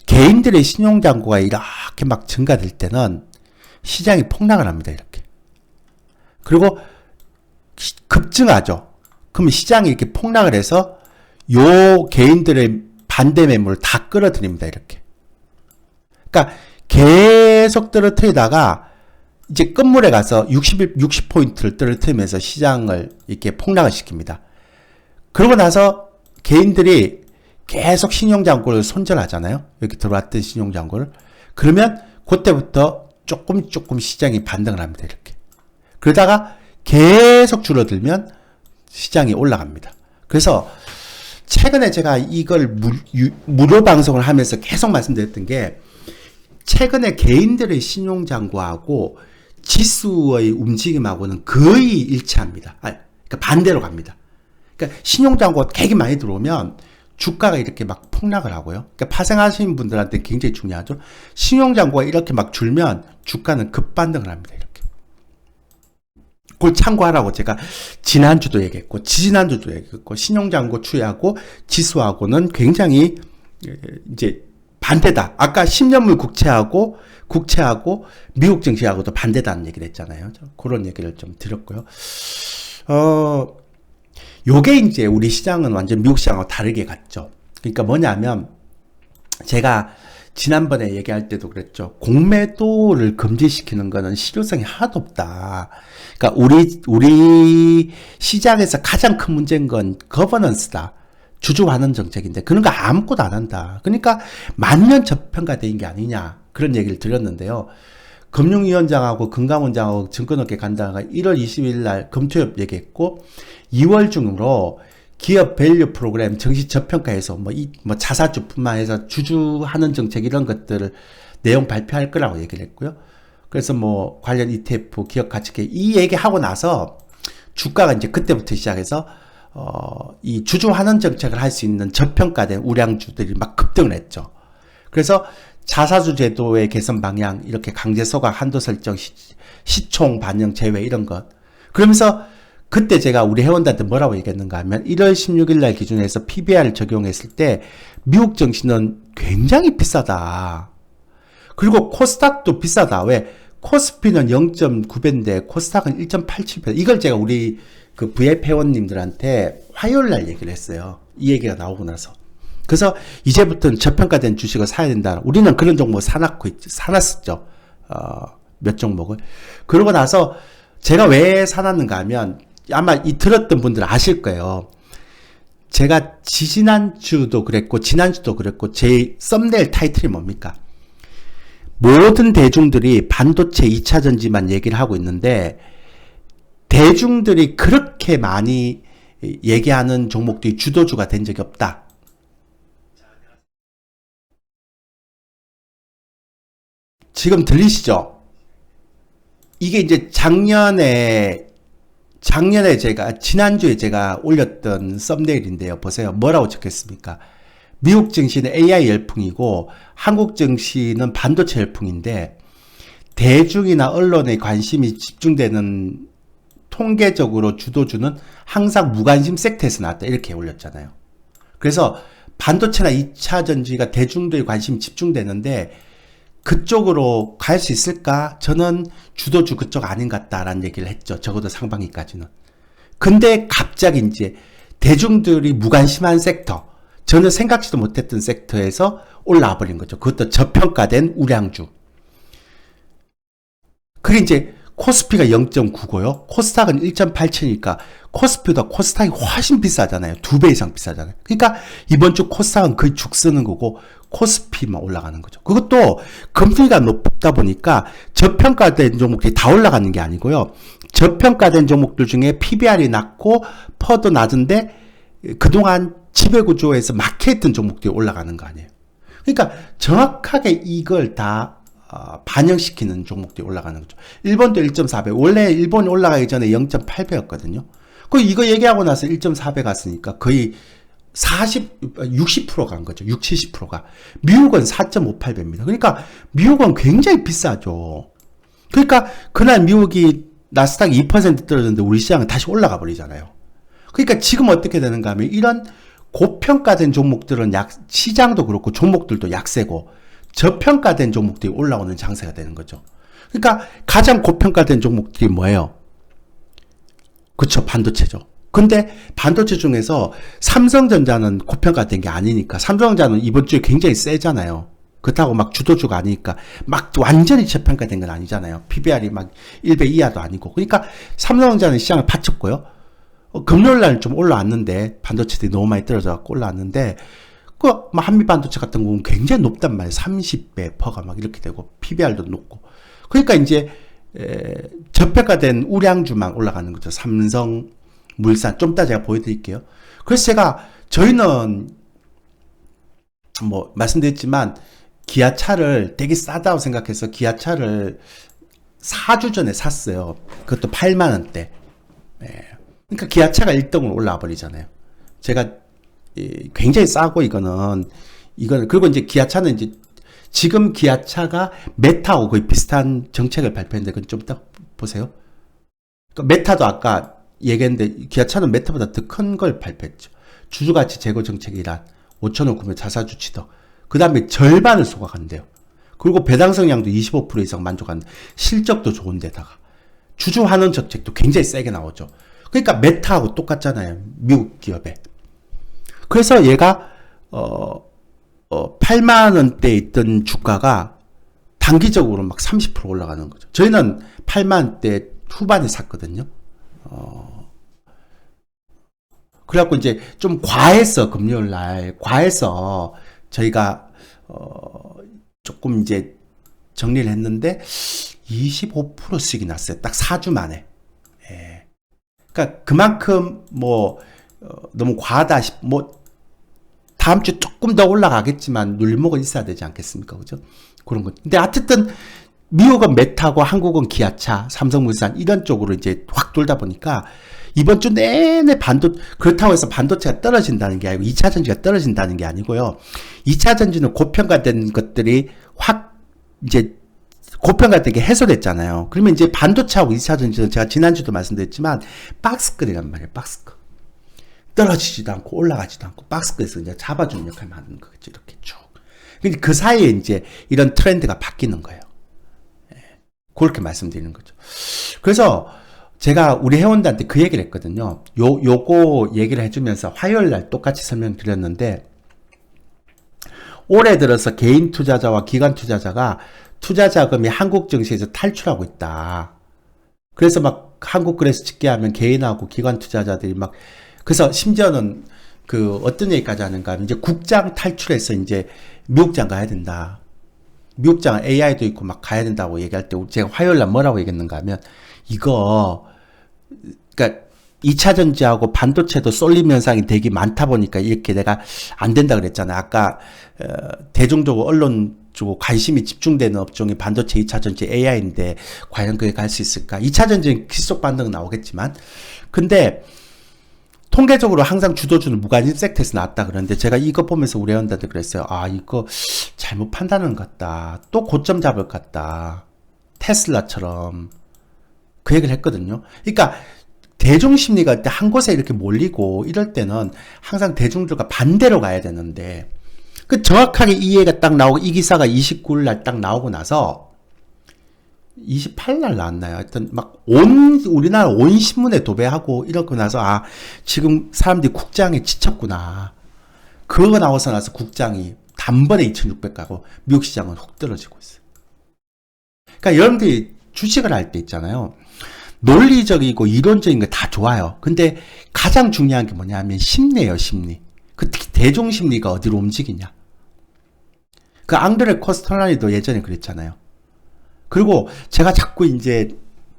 개인들의 신용잔고가 이렇게 막 증가될 때는 시장이 폭락을 합니다. 이렇게. 그리고 급증하죠. 그러면 시장이 이렇게 폭락을 해서 요 개인들의 반대 매물을 다 끌어들입니다. 이렇게. 그러니까 계속 떨어뜨리다가 이제 끝물에 가서 60포인트를 떨어뜨리면서 시장을 이렇게 폭락을 시킵니다. 그러고 나서 개인들이 계속 신용잔고를 손절하잖아요. 여기 들어왔던 신용잔고를. 그러면 그때부터 조금 시장이 반등을 합니다. 이렇게. 그러다가 계속 줄어들면 시장이 올라갑니다. 그래서 최근에 제가 이걸 무료 방송을 하면서 계속 말씀드렸던 게 최근에 개인들의 신용잔고하고 지수의 움직임하고는 거의 일치합니다. 그러니까 반대로 갑니다. 그러니까 신용잔고가 되게 많이 들어오면 주가가 이렇게 막 폭락을 하고요. 그러니까 파생하시는 분들한테 굉장히 중요하죠. 신용잔고가 이렇게 막 줄면 주가는 급반등을 합니다. 이렇게. 그걸 참고하라고 제가 지난주도 얘기했고 지지난주도 얘기했고 신용잔고 추이하고 지수하고는 굉장히 이제 반대다. 아까 10년물 국채하고 미국 증시하고도 반대다는 얘기를 했잖아요. 그런 얘기를 좀 드렸고요. 요게 이제 우리 시장은 완전 미국 시장하고 다르게 갔죠. 그러니까 뭐냐면 제가 지난번에 얘기할 때도 그랬죠. 공매도를 금지시키는 거는 실효성이 하나도 없다. 그러니까 우리 시장에서 가장 큰 문제인 건 거버넌스다. 주주 환원 정책인데 그런 거 아무것도 안 한다. 그러니까 만년 저평가된 게 아니냐. 그런 얘기를 드렸는데요. 금융위원장하고 금감원장하고 증권업계 간다가 1월 20일 날 검토협 얘기했고 2월 중으로 기업 밸류 프로그램 정시 저평가에서 뭐 자사주뿐만 해서 주주하는 정책 이런 것들을 내용 발표할 거라고 얘기를 했고요. 그래서 뭐 관련 ETF, 기업 가치계 이 얘기하고 나서 주가가 이제 그때부터 시작해서 이 주주환원 정책을 할 수 있는 저평가된 우량주들이 막 급등을 했죠. 그래서 자사주 제도의 개선 방향, 이렇게 강제 소각, 한도 설정, 시총 반영 제외 이런 것. 그러면서 그때 제가 우리 회원들한테 뭐라고 얘기했는가 하면 1월 16일 날 기준에서 PBR을 적용했을 때 미국 증시는 굉장히 비싸다. 그리고 코스닥도 비싸다. 왜? 코스피는 0.9배인데 코스닥은 1.87배. 이걸 제가 우리 그 VIP 회원님들한테 화요일 날 얘기를 했어요. 이 얘기가 나오고 나서. 그래서 이제부터는 저평가된 주식을 사야 된다. 우리는 그런 종목 사놨었죠. 몇 종목을. 그러고 나서 제가 왜 사놨는가 하면 아마 들었던 분들 아실 거예요. 제가 지난주도 그랬고 지난주도 그랬고 제 썸네일 타이틀이 뭡니까? 모든 대중들이 반도체 2차 전지만 얘기를 하고 있는데 대중들이 그렇게 많이 얘기하는 종목들이 주도주가 된 적이 없다. 지금 들리시죠? 이게 이제 지난주에 제가 올렸던 썸네일인데요. 보세요. 뭐라고 적혔습니까? 미국 증시는 AI 열풍이고 한국 증시는 반도체 열풍인데 대중이나 언론의 관심이 집중되는 통계적으로 주도주는 항상 무관심 섹터에서 나왔다. 이렇게 올렸잖아요. 그래서 반도체나 2차 전지가 대중들의 관심이 집중되는데 그쪽으로 갈 수 있을까? 저는 주도주 그쪽 아닌 것 같다라는 얘기를 했죠. 적어도 상반기까지는. 근데 갑자기 이제 대중들이 무관심한 섹터, 전혀 생각지도 못했던 섹터에서 올라와 버린 거죠. 그것도 저평가된 우량주. 그게 이제 코스피가 0.9고요. 코스닥은 1.87이니까 코스피보다 코스닥이 훨씬 비싸잖아요. 2배 이상 비싸잖아요. 그러니까 이번 주 코스닥은 거의 죽 쓰는 거고 코스피만 올라가는 거죠. 그것도 금리가 높다 보니까 저평가된 종목들이 다 올라가는 게 아니고요. 저평가된 종목들 중에 PBR이 낮고 퍼도 낮은데 그동안 지배구조에서 막혀있던 종목들이 올라가는 거 아니에요. 그러니까 정확하게 이걸 다 반영시키는 종목들이 올라가는 거죠. 일본도 1.4배. 원래 일본이 올라가기 전에 0.8배였거든요. 그 이거 얘기하고 나서 1.4배 갔으니까 거의 60% 간 거죠. 60, 70%가. 미국은 4.58배입니다. 그러니까 미국은 굉장히 비싸죠. 그러니까 그날 미국이 나스닥이 2% 떨어졌는데 우리 시장은 다시 올라가 버리잖아요. 그러니까 지금 어떻게 되는가 하면 이런 고평가된 종목들은 시장도 그렇고 종목들도 약세고 저평가된 종목들이 올라오는 장세가 되는 거죠. 그러니까 가장 고평가된 종목들이 뭐예요? 그쵸, 반도체죠. 근데 반도체 중에서 삼성전자는 고평가된 게 아니니까 삼성전자는 이번 주에 굉장히 세잖아요. 그렇다고 막 주도주가 아니니까 막 완전히 저평가된 건 아니잖아요. PBR이 막 1배 이하도 아니고. 그러니까 삼성전자는 시장을 파쳤고요. 금요일날 좀 올라왔는데 반도체들이 너무 많이 떨어져갖고 올라왔는데 한미 반도체 같은 경우는 굉장히 높단 말이에요. 30배 퍼가 막 이렇게 되고 PBR도 높고. 그러니까 이제 저평가된 우량주만 올라가는 거죠. 삼성, 물산. 좀 이따 제가 보여드릴게요. 그래서 저희는 뭐 말씀드렸지만 기아차를 되게 싸다고 생각해서 기아차를 4주 전에 샀어요. 그것도 8만 원대. 그러니까 기아차가 1등으로 올라와 버리잖아요. 제가 굉장히 싸고 이거는 그리고 이제 기아차는 이제 지금 기아차가 메타하고 거의 비슷한 정책을 발표했는데 그건 좀 이따 보세요. 그러니까 메타도 아까 얘기했는데 기아차는 메타보다 더 큰 걸 발표했죠. 주주가치 제고 정책이란 5천원 구매 자사주 취득. 그 다음에 절반을 소각한대요. 그리고 배당 성향도 25% 이상 만족하는 실적도 좋은데다가 주주 환원 정책도 굉장히 세게 나오죠. 그러니까 메타하고 똑같잖아요. 미국 기업에. 그래서 얘가 8만 원대에 있던 주가가 단기적으로 막 30% 올라가는 거죠. 저희는 8만 원대 후반에 샀거든요. 그래갖고 이제 좀 과해서 금요일 날 과해서 저희가 조금 이제 정리를 했는데 25%씩이 났어요. 딱 4주 만에. 예. 그러니까 그만큼 뭐 너무 과하다 뭐 다음 주 조금 더 올라가겠지만 눌림목은 있어야 되지 않겠습니까? 그죠? 그런 거. 근데 어쨌든 미국은 메타고 한국은 기아차, 삼성물산 이런 쪽으로 이제 확 돌다 보니까 이번 주 내내 그렇다고 해서 반도체가 떨어진다는 게 아니고 2차 전지가 떨어진다는 게 아니고요. 2차 전지는 고평가된 것들이 확 이제 고평가된 게 해소됐잖아요. 그러면 이제 반도체하고 2차 전지는 제가 지난주도 말씀드렸지만 박스권이란 말이에요. 박스권. 떨어지지도 않고 올라가지도 않고 박스권에서 이제 잡아주는 역할을 하는 거겠죠. 이렇게 쭉. 근데 그 사이에 이제 이런 트렌드가 바뀌는 거예요. 그렇게 말씀드리는 거죠. 그래서 제가 우리 회원들한테 그 얘기를 했거든요. 요거 얘기를 해주면서 화요일 날 똑같이 설명드렸는데 올해 들어서 개인 투자자와 기관 투자자가 투자 자금이 한국 증시에서 탈출하고 있다. 그래서 막 한국 그래서 집계하면 개인하고 기관 투자자들이 막 그래서 심지어는 그 어떤 얘기까지 하는가 하면 이제 국장 탈출해서 이제 미국장 가야 된다. 미국장 AI도 있고 막 가야 된다고 얘기할 때 제가 화요일 날 뭐라고 얘기했는가 하면 이거 그러니까 2차 전지하고 반도체도 쏠림 현상이 되게 많다 보니까 이렇게 내가 안 된다 그랬잖아요. 아까 대중적으로 언론 주고 관심이 집중되는 업종이 반도체 2차 전지 AI인데 과연 그게 갈 수 있을까? 2차 전지는 기속 반등은 나오겠지만 근데 통계적으로 항상 주도주는 무관심 섹터에서 나왔다 그러는데 제가 이거 보면서 우리 회원들한테 그랬어요. 아 이거 잘못 판단하는 것 같다. 또 고점 잡을 것 같다. 테슬라처럼 그 얘기를 했거든요. 그러니까 대중심리가 한 곳에 이렇게 몰리고 이럴 때는 항상 대중들과 반대로 가야 되는데 그 정확하게 이 얘기가 딱 나오고 이 기사가 29일 날 딱 나오고 나서 28일 날 나왔나요? 하여튼 막 우리나라 온 신문에 도배하고 이러고 나서 아 지금 사람들이 국장에 지쳤구나. 그거 나와서 나서 국장이 단번에 2600 가고 미국 시장은 훅 떨어지고 있어요. 그러니까 여러분들이 주식을 할 때 있잖아요. 논리적이고 이론적인 거 다 좋아요. 근데 가장 중요한 게 뭐냐면 심리예요, 심리. 그 특히 대중심리가 어디로 움직이냐. 그 앙드레 코스탈라니도 예전에 그랬잖아요. 그리고 제가 자꾸 이제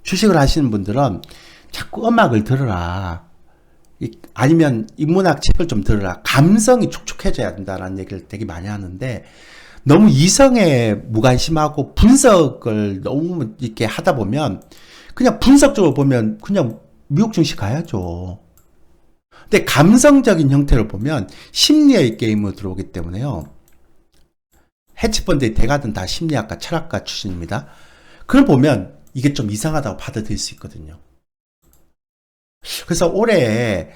주식을 하시는 분들은 자꾸 음악을 들어라. 아니면 인문학 책을 좀 들어라. 감성이 촉촉해져야 된다는 얘기를 되게 많이 하는데 너무 이성에 무관심하고 분석을 너무 이렇게 하다 보면 그냥 분석적으로 보면 그냥 미국 증시 가야죠. 근데 감성적인 형태로 보면 심리의 게임으로 들어오기 때문에요. 해치펀드의 대가든 다 심리학과 철학과 출신입니다. 그걸 보면 이게 좀 이상하다고 받아들일 수 있거든요. 그래서 올해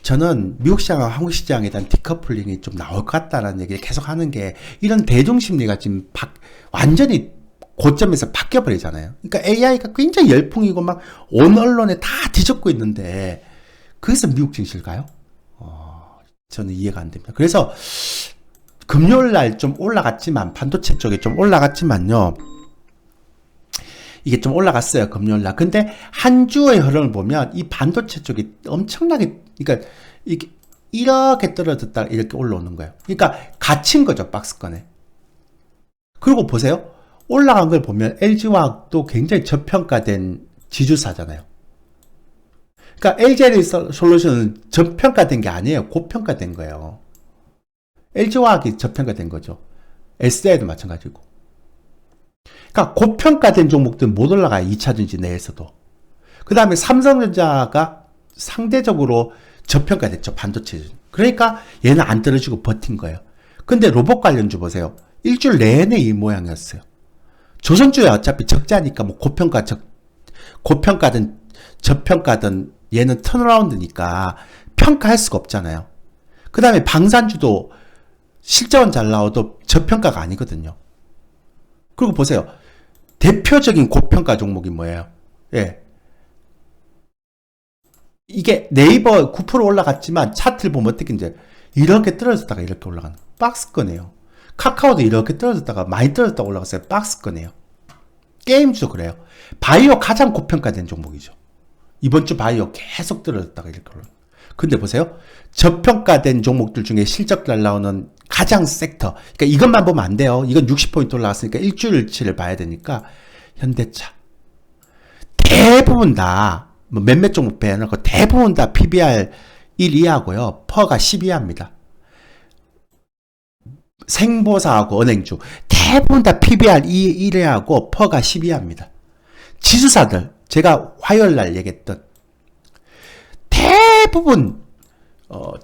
저는 미국 시장과 한국 시장에 대한 디커플링이 좀 나올 것 같다는 얘기를 계속 하는 게 이런 대중심리가 지금 완전히 고점에서 바뀌어버리잖아요. 그러니까 AI가 굉장히 열풍이고 막 온 언론에 다 뒤덮고 있는데 그래서 미국 증시를 가요? 저는 이해가 안 됩니다. 그래서 금요일 날 좀 올라갔지만 반도체 쪽에 좀 올라갔지만요. 이게 좀 올라갔어요. 금요일 날. 근데 한 주의 흐름을 보면 이 반도체 쪽이 엄청나게 그러니까 이게 이렇게 떨어졌다 이렇게 올라오는 거예요. 그러니까 갇힌 거죠. 박스권에. 그리고 보세요. 올라간 걸 보면 LG화학도 굉장히 저평가된 지주사잖아요. 그러니까 LGsolutions는 저평가된 게 아니에요. 고평가된 거예요. LG화학이 저평가된 거죠. SDI도 마찬가지고. 그러니까 고평가된 종목들은 못 올라가요. 2차 전지 내에서도. 그 다음에 삼성전자가 상대적으로 저평가됐죠. 반도체. 그러니까 얘는 안 떨어지고 버틴 거예요. 근데 로봇 관련주 보세요. 일주일 내내 이 모양이었어요. 조선주야 어차피 적자니까 뭐 고평가든 저평가든 얘는 턴어라운드니까 평가할 수가 없잖아요. 그 다음에 방산주도 실적은 잘 나와도 저평가가 아니거든요. 그리고 보세요. 대표적인 고평가 종목이 뭐예요? 예. 이게 네이버 9% 올라갔지만 차트를 보면 어떻게 이제 이렇게 떨어졌다가 이렇게 올라가는 박스권이에요. 카카오도 이렇게 떨어졌다가 많이 떨어졌다가 올라갔어요. 박스권이에요. 게임주도 그래요. 바이오 가장 고평가된 종목이죠. 이번 주 바이오 계속 떨어졌다가 이렇게 올라가는. 근데 보세요. 저평가된 종목들 중에 실적 잘 나오는 가장 섹터. 그러니까 이것만 보면 안 돼요. 이건 60포인트 올라갔으니까 일주일치를 봐야 되니까. 현대차. 대부분 다, 뭐 몇몇 종목 빼놓고 대부분 다 PBR 1 이하고요. 퍼가 10 이하입니다. 생보사하고 은행주. 대부분 다 PBR 1 이하고 퍼가 10 이하입니다. 지수사들. 제가 화요일 날 얘기했던 대부분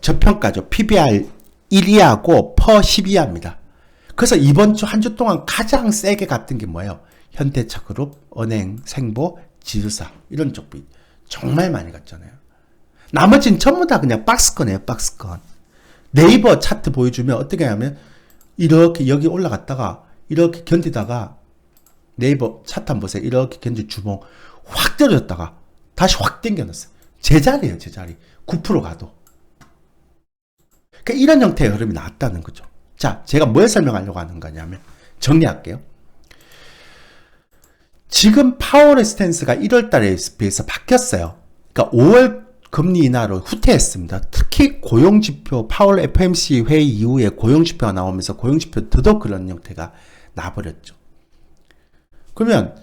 저평가죠. PBR 1 이하고 퍼 10 이하입니다. 그래서 이번 주 한 주 동안 가장 세게 갔던 게 뭐예요? 현대차그룹, 은행, 생보, 지수사 이런 쪽이 정말 많이 갔잖아요. 나머지는 전부 다 그냥 박스권이에요. 박스권. 네이버 차트 보여주면 어떻게 하냐면 이렇게 여기 올라갔다가 이렇게 견디다가 네이버 차트 한번 보세요. 이렇게 견디 주봉 확 떨어졌다가 다시 확 당겨놨어요. 제자리예요. 제자리. 9% 가도. 그러니까 이런 형태의 흐름이 나왔다는 거죠. 자, 제가 뭘 설명하려고 하는 거냐면 정리할게요. 지금 파월의 스탠스가 1월 달에 비해서 바뀌었어요. 그러니까 5월 금리 인하로 후퇴했습니다. 특히 고용지표, 파월 FOMC 회의 이후에 고용지표가 나오면서 고용지표 더더욱 그런 형태가 나버렸죠. 그러면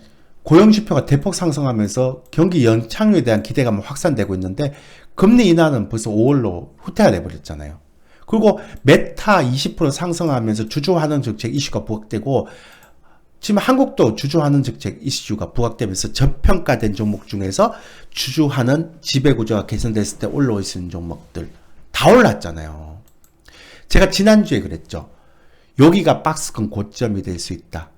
고용지표가 대폭 상승하면서 경기 연착륙에 대한 기대감은 확산되고 있는데 금리 인하는 벌써 5월로 후퇴가 돼버렸잖아요. 그리고 메타 20% 상승하면서 주주환원 정책 이슈가 부각되고 지금 한국도 주주환원 정책 이슈가 부각되면서 저평가된 종목 중에서 주주환원 지배구조가 개선됐을 때 올라올 수 있는 종목들 다 올랐잖아요. 제가 지난주에 그랬죠. 여기가 박스권 고점이 될 수 있다.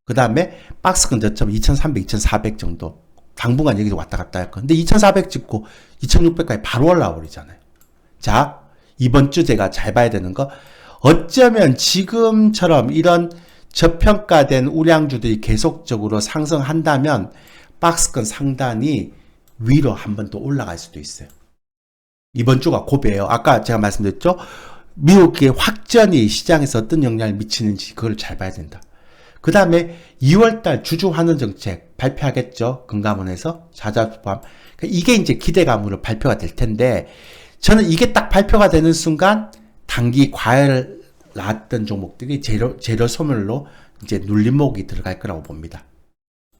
그 다음에 박스권 저점 2300, 2400 정도 당분간 여기서 왔다 갔다 할 건데 2400 찍고 2600까지 바로 올라와 버리잖아요. 자, 이번 주 제가 잘 봐야 되는 거 어쩌면 지금처럼 이런 저평가된 우량주들이 계속적으로 상승한다면 박스권 상단이 위로 한 번 더 올라갈 수도 있어요. 이번 주가 고비예요. 아까 제가 말씀드렸죠. 미국의 확전이 시장에서 어떤 영향을 미치는지 그걸 잘 봐야 된다. 그 다음에 2월달 주주환원 정책 발표하겠죠. 금감원에서 자자수밤. 이게 이제 기대감으로 발표가 될 텐데 저는 이게 딱 발표가 되는 순간 단기 과열 나왔던 종목들이 재료 소멸로 이제 눌림목이 들어갈 거라고 봅니다.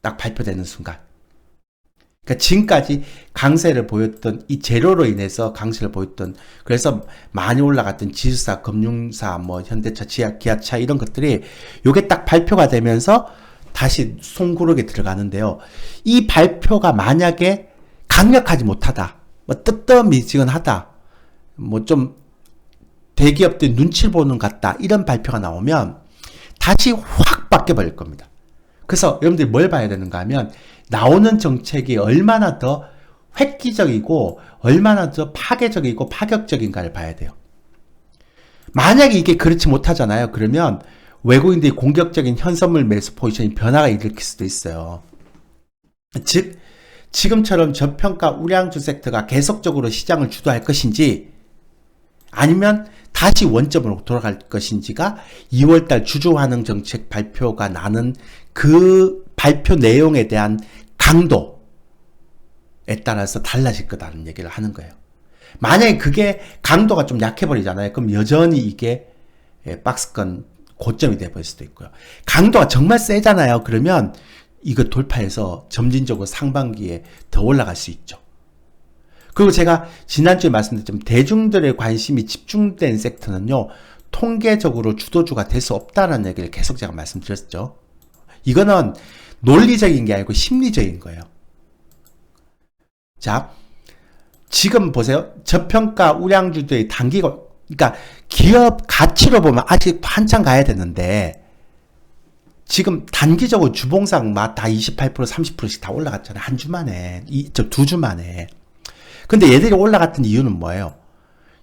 딱 발표되는 순간. 그러니까 지금까지 강세를 보였던 이 재료로 인해서 강세를 보였던 그래서 많이 올라갔던 지수사, 금융사, 뭐 현대차, 기아차 이런 것들이 요게 딱 발표가 되면서 다시 송구르게 들어가는데요. 이 발표가 만약에 강력하지 못하다, 뭐 뜨뜻미지근하다, 뭐 좀 대기업들 눈치를 보는 것 같다 이런 발표가 나오면 다시 확 바뀌어버릴 겁니다. 그래서 여러분들이 뭘 봐야 되는가 하면 나오는 정책이 얼마나 더 획기적이고 얼마나 더 파괴적이고 파격적인가를 봐야 돼요. 만약에 이게 그렇지 못하잖아요. 그러면 외국인들이 공격적인 현선물 매수 포지션이 변화가 일으킬 수도 있어요. 즉 지금처럼 저평가 우량주 섹터가 계속적으로 시장을 주도할 것인지 아니면 다시 원점으로 돌아갈 것인지가 2월달 주주환원 정책 발표가 나는 그 발표 내용에 대한 강도에 따라서 달라질 거다는 얘기를 하는 거예요. 만약에 그게 강도가 좀 약해버리잖아요. 그럼 여전히 이게 박스권 고점이 돼버릴 수도 있고요. 강도가 정말 세잖아요. 그러면 이거 돌파해서 점진적으로 상반기에 더 올라갈 수 있죠. 그리고 제가 지난주에 말씀드렸지만 대중들의 관심이 집중된 섹터는요. 통계적으로 주도주가 될 수 없다는 얘기를 계속 제가 말씀드렸죠. 이거는 논리적인 게 아니고 심리적인 거예요. 자, 지금 보세요. 저평가 우량주들의 단기가 그러니까 기업 가치로 보면 아직 한참 가야 되는데 지금 단기적으로 주봉상 다 28% 30%씩 다 올라갔잖아요. 한 주 만에. 두 주 만에. 근데 얘들이 올라갔던 이유는 뭐예요?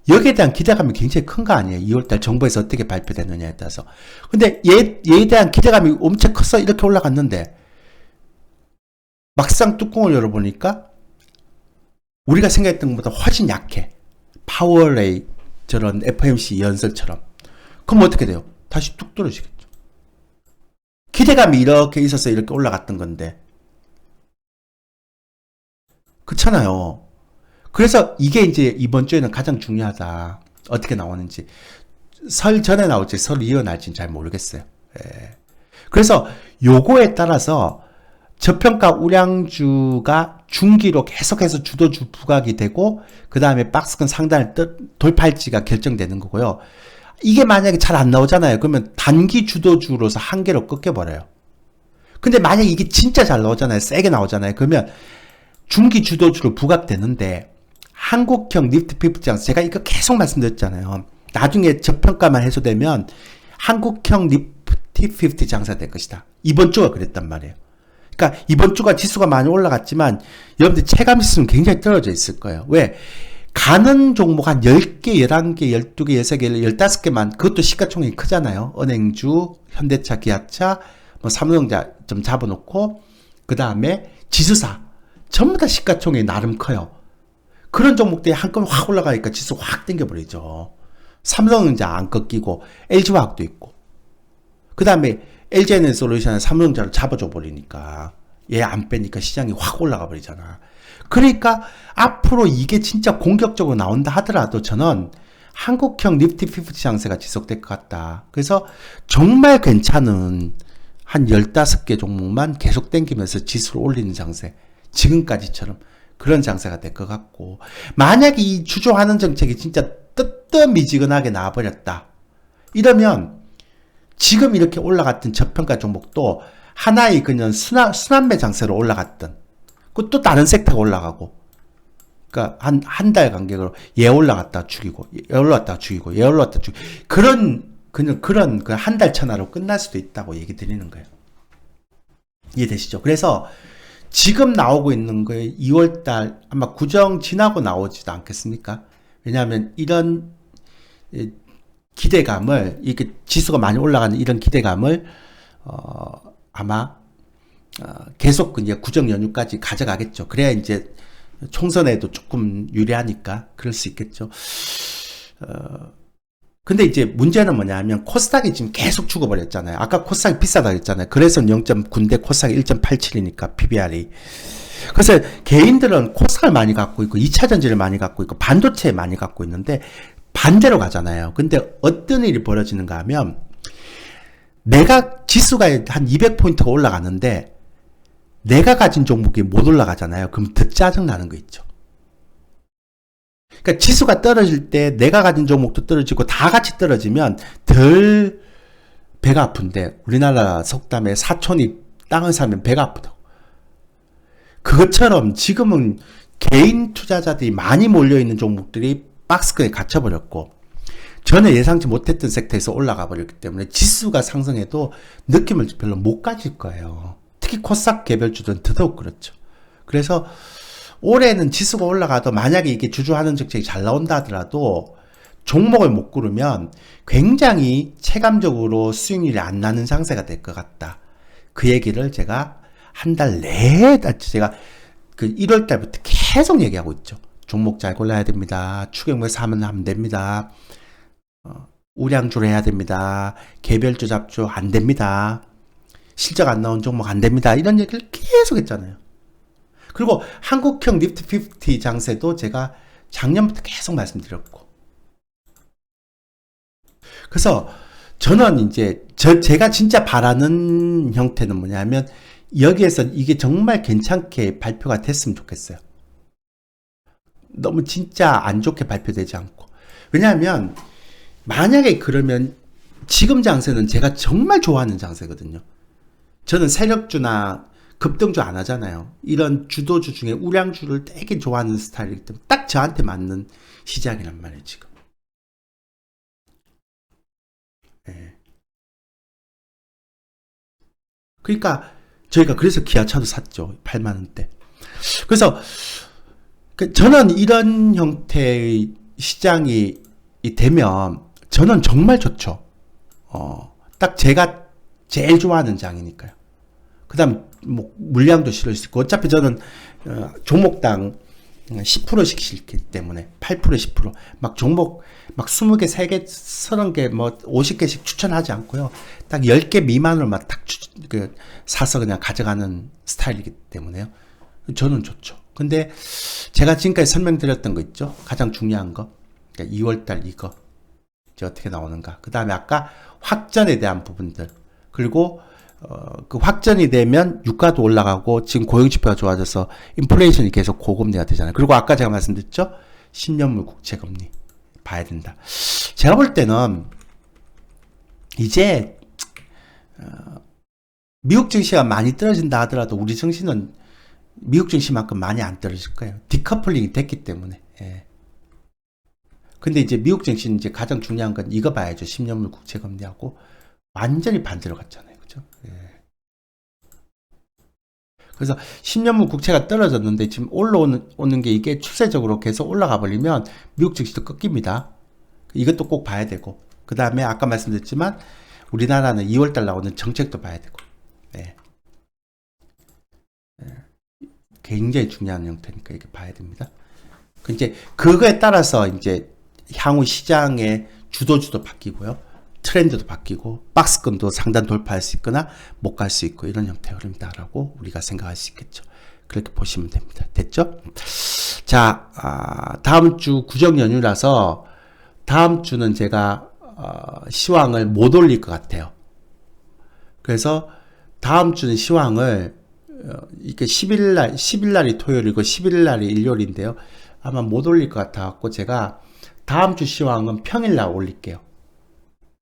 여기에 대한 기대감이 굉장히 큰 거 아니에요? 2월달 정부에서 어떻게 발표되느냐에 따라서. 근데 얘에 대한 기대감이 엄청 컸어. 이렇게 올라갔는데 막상 뚜껑을 열어보니까 우리가 생각했던 것보다 훨씬 약해. 파월의 저런 FOMC 연설처럼. 그럼 어떻게 돼요? 다시 뚝 떨어지겠죠. 기대감이 이렇게 있어서 이렇게 올라갔던 건데. 그렇잖아요. 그래서 이게 이제 이번 주에는 가장 중요하다. 어떻게 나오는지. 설 전에 나올지 설 이후 나올지는 잘 모르겠어요. 예. 그래서 요거에 따라서 저평가 우량주가 중기로 계속해서 주도주 부각이 되고 그 다음에 박스권 상단을 돌파할지가 결정되는 거고요. 이게 만약에 잘 안 나오잖아요. 그러면 단기 주도주로서 한계로 꺾여버려요. 근데 만약에 이게 진짜 잘 나오잖아요. 세게 나오잖아요. 그러면 중기 주도주로 부각되는데 한국형 니프티 50 장세, 제가 이거 계속 말씀드렸잖아요. 나중에 저평가만 해소되면 한국형 니프티 50 장세가 될 것이다. 이번 주가 그랬단 말이에요. 그러니까 이번 주가 지수가 많이 올라갔지만 여러분들 체감지수는 굉장히 떨어져 있을 거예요. 왜? 가는 종목 한 10개, 11개, 12개, 6개, 15개만, 그것도 시가총액이 크잖아요. 은행주, 현대차, 기아차, 뭐 삼성전자 좀 잡아놓고 그 다음에 지수사 전부 다 시가총액이 나름 커요. 그런 종목들이 한꺼번에 확 올라가니까 지수 확 당겨버리죠. 삼성전자 안 꺾이고 LG화학도 있고 그 다음에 LG에너지솔루션은 삼성전자를 잡아줘 버리니까 얘 안 빼니까 시장이 확 올라가 버리잖아. 그러니까 앞으로 이게 진짜 공격적으로 나온다 하더라도 저는 한국형 니프티 50 장세가 지속될 것 같다. 그래서 정말 괜찮은 한 15개 종목만 계속 땡기면서 지수를 올리는 장세, 지금까지처럼 그런 장세가 될 것 같고, 만약에 이 주조하는 정책이 진짜 뜨뜻미지근하게 나와버렸다 이러면 지금 이렇게 올라갔던 저평가 종목도 하나의 그냥 순환매 장세로 올라갔던, 또 다른 섹터가 올라가고, 그러니까 한 달 간격으로 얘 올라갔다 죽이고, 얘 올라갔다 죽이고, 얘 올라갔다 죽이고, 그런 그 한 달 천하로 끝날 수도 있다고 얘기 드리는 거예요. 이해되시죠? 그래서 지금 나오고 있는 거에 2월달 아마 구정 지나고 나오지도 않겠습니까? 왜냐하면 이런 기대감을, 이렇게 지수가 많이 올라가는 이런 기대감을 아마 계속 이제 구정 연휴까지 가져가겠죠. 그래야 이제 총선에도 조금 유리하니까 그럴 수 있겠죠. 근데 이제 문제는 뭐냐면 코스닥이 지금 계속 죽어버렸잖아요. 아까 코스닥이 비싸다고 했잖아요. 그래서 0.9인데 코스닥이 1.87이니까 PBR이. 그래서 개인들은 코스닥을 많이 갖고 있고 2차전지를 많이 갖고 있고 반도체 많이 갖고 있는데 반대로 가잖아요. 근데 어떤 일이 벌어지는가 하면 내가 지수가 한 200포인트가 올라가는데 내가 가진 종목이 못 올라가잖아요. 그럼 더 짜증나는 거 있죠. 그러니까 지수가 떨어질 때 내가 가진 종목도 떨어지고 다 같이 떨어지면 덜 배가 아픈데, 우리나라 속담에 사촌이 땅을 사면 배가 아프다고. 그것처럼 지금은 개인 투자자들이 많이 몰려있는 종목들이 박스권에 갇혀버렸고 전에 예상치 못했던 섹터에서 올라가 버렸기 때문에 지수가 상승해도 느낌을 별로 못 가질 거예요. 특히 코스닥 개별주들은 더더욱 그렇죠. 그래서 올해는 지수가 올라가도 만약에 이게 주주하는 정책이 잘 나온다 하더라도 종목을 못 고르면 굉장히 체감적으로 수익률이 안 나는 상세가 될 것 같다. 그 얘기를 제가 한 달 내에, 제가 그 1월 달부터 계속 얘기하고 있죠. 종목 잘 골라야 됩니다. 추격물 사면 하면 됩니다. 우량주로 해야 됩니다. 개별주 잡주 안 됩니다. 실적 안 나온 종목 안 됩니다. 이런 얘기를 계속 했잖아요. 그리고 한국형 니프티 50 장세도 제가 작년부터 계속 말씀드렸고. 그래서 저는 이제 제가 진짜 바라는 형태는 뭐냐면 여기에서 이게 정말 괜찮게 발표가 됐으면 좋겠어요. 너무 진짜 안 좋게 발표되지 않고. 왜냐하면 만약에 그러면 지금 장세는 제가 정말 좋아하는 장세거든요. 저는 세력주나 급등주 안 하잖아요. 이런 주도주 중에 우량주를 되게 좋아하는 스타일이기 때문에 딱 저한테 맞는 시장이란 말이에요, 지금. 네. 그러니까 저희가 그래서 기아차도 샀죠. 8만원대. 그래서 저는 이런 형태의 시장이 되면 저는 정말 좋죠. 딱 제가 제일 좋아하는 장이니까요. 그 다음 뭐 물량도 실을 수 있고, 어차피 저는 종목당 10%씩 실기 때문에 8%, 10%, 막 종목 막 20개, 3개, 30개, 뭐 50개씩 추천하지 않고요. 딱 10개 미만으로 막 딱 사서 그냥 가져가는 스타일이기 때문에요. 저는 좋죠. 근데 제가 지금까지 설명드렸던 거 있죠? 가장 중요한 거. 그러니까 2월달 이거. 이제 어떻게 나오는가. 그 다음에 아까 확전에 대한 부분들. 그리고 그 확전이 되면 유가도 올라가고 지금 고용지표가 좋아져서 인플레이션이 계속 고금리가 되잖아요. 그리고 아까 제가 말씀드렸죠? 10년물 국채금리 봐야 된다. 제가 볼 때는 이제 미국 증시가 많이 떨어진다 하더라도 우리 증시는 미국 증시만큼 많이 안 떨어질 거예요. 디커플링이 됐기 때문에. 예. 근데 이제 미국 증시는 이제 가장 중요한 건 이거 봐야죠. 10년물 국채금리하고 완전히 반대로 갔잖아요. 그죠? 예. 그래서 10년물 국채가 떨어졌는데 지금 올라오는 게 이게 추세적으로 계속 올라가 버리면 미국 증시도 꺾입니다. 이것도 꼭 봐야 되고. 그 다음에 아까 말씀드렸지만 우리나라는 2월달 나오는 정책도 봐야 되고. 예. 예. 굉장히 중요한 형태니까 이렇게 봐야 됩니다. 이제 그거에 따라서 이제 향후 시장의 주도주도 바뀌고요. 트렌드도 바뀌고 박스권도 상단 돌파할 수 있거나 못 갈 수 있고 이런 형태의 흐름이다라고 우리가 생각할 수 있겠죠. 그렇게 보시면 됩니다. 됐죠? 자, 다음 주 구정 연휴라서 다음 주는 제가 시황을 못 올릴 것 같아요. 그래서 다음 주는 시황을 이게 10일날이 토요일이고 11일날이 일요일인데요. 아마 못 올릴 것 같아갖고 제가 다음 주 시황은 평일날 올릴게요.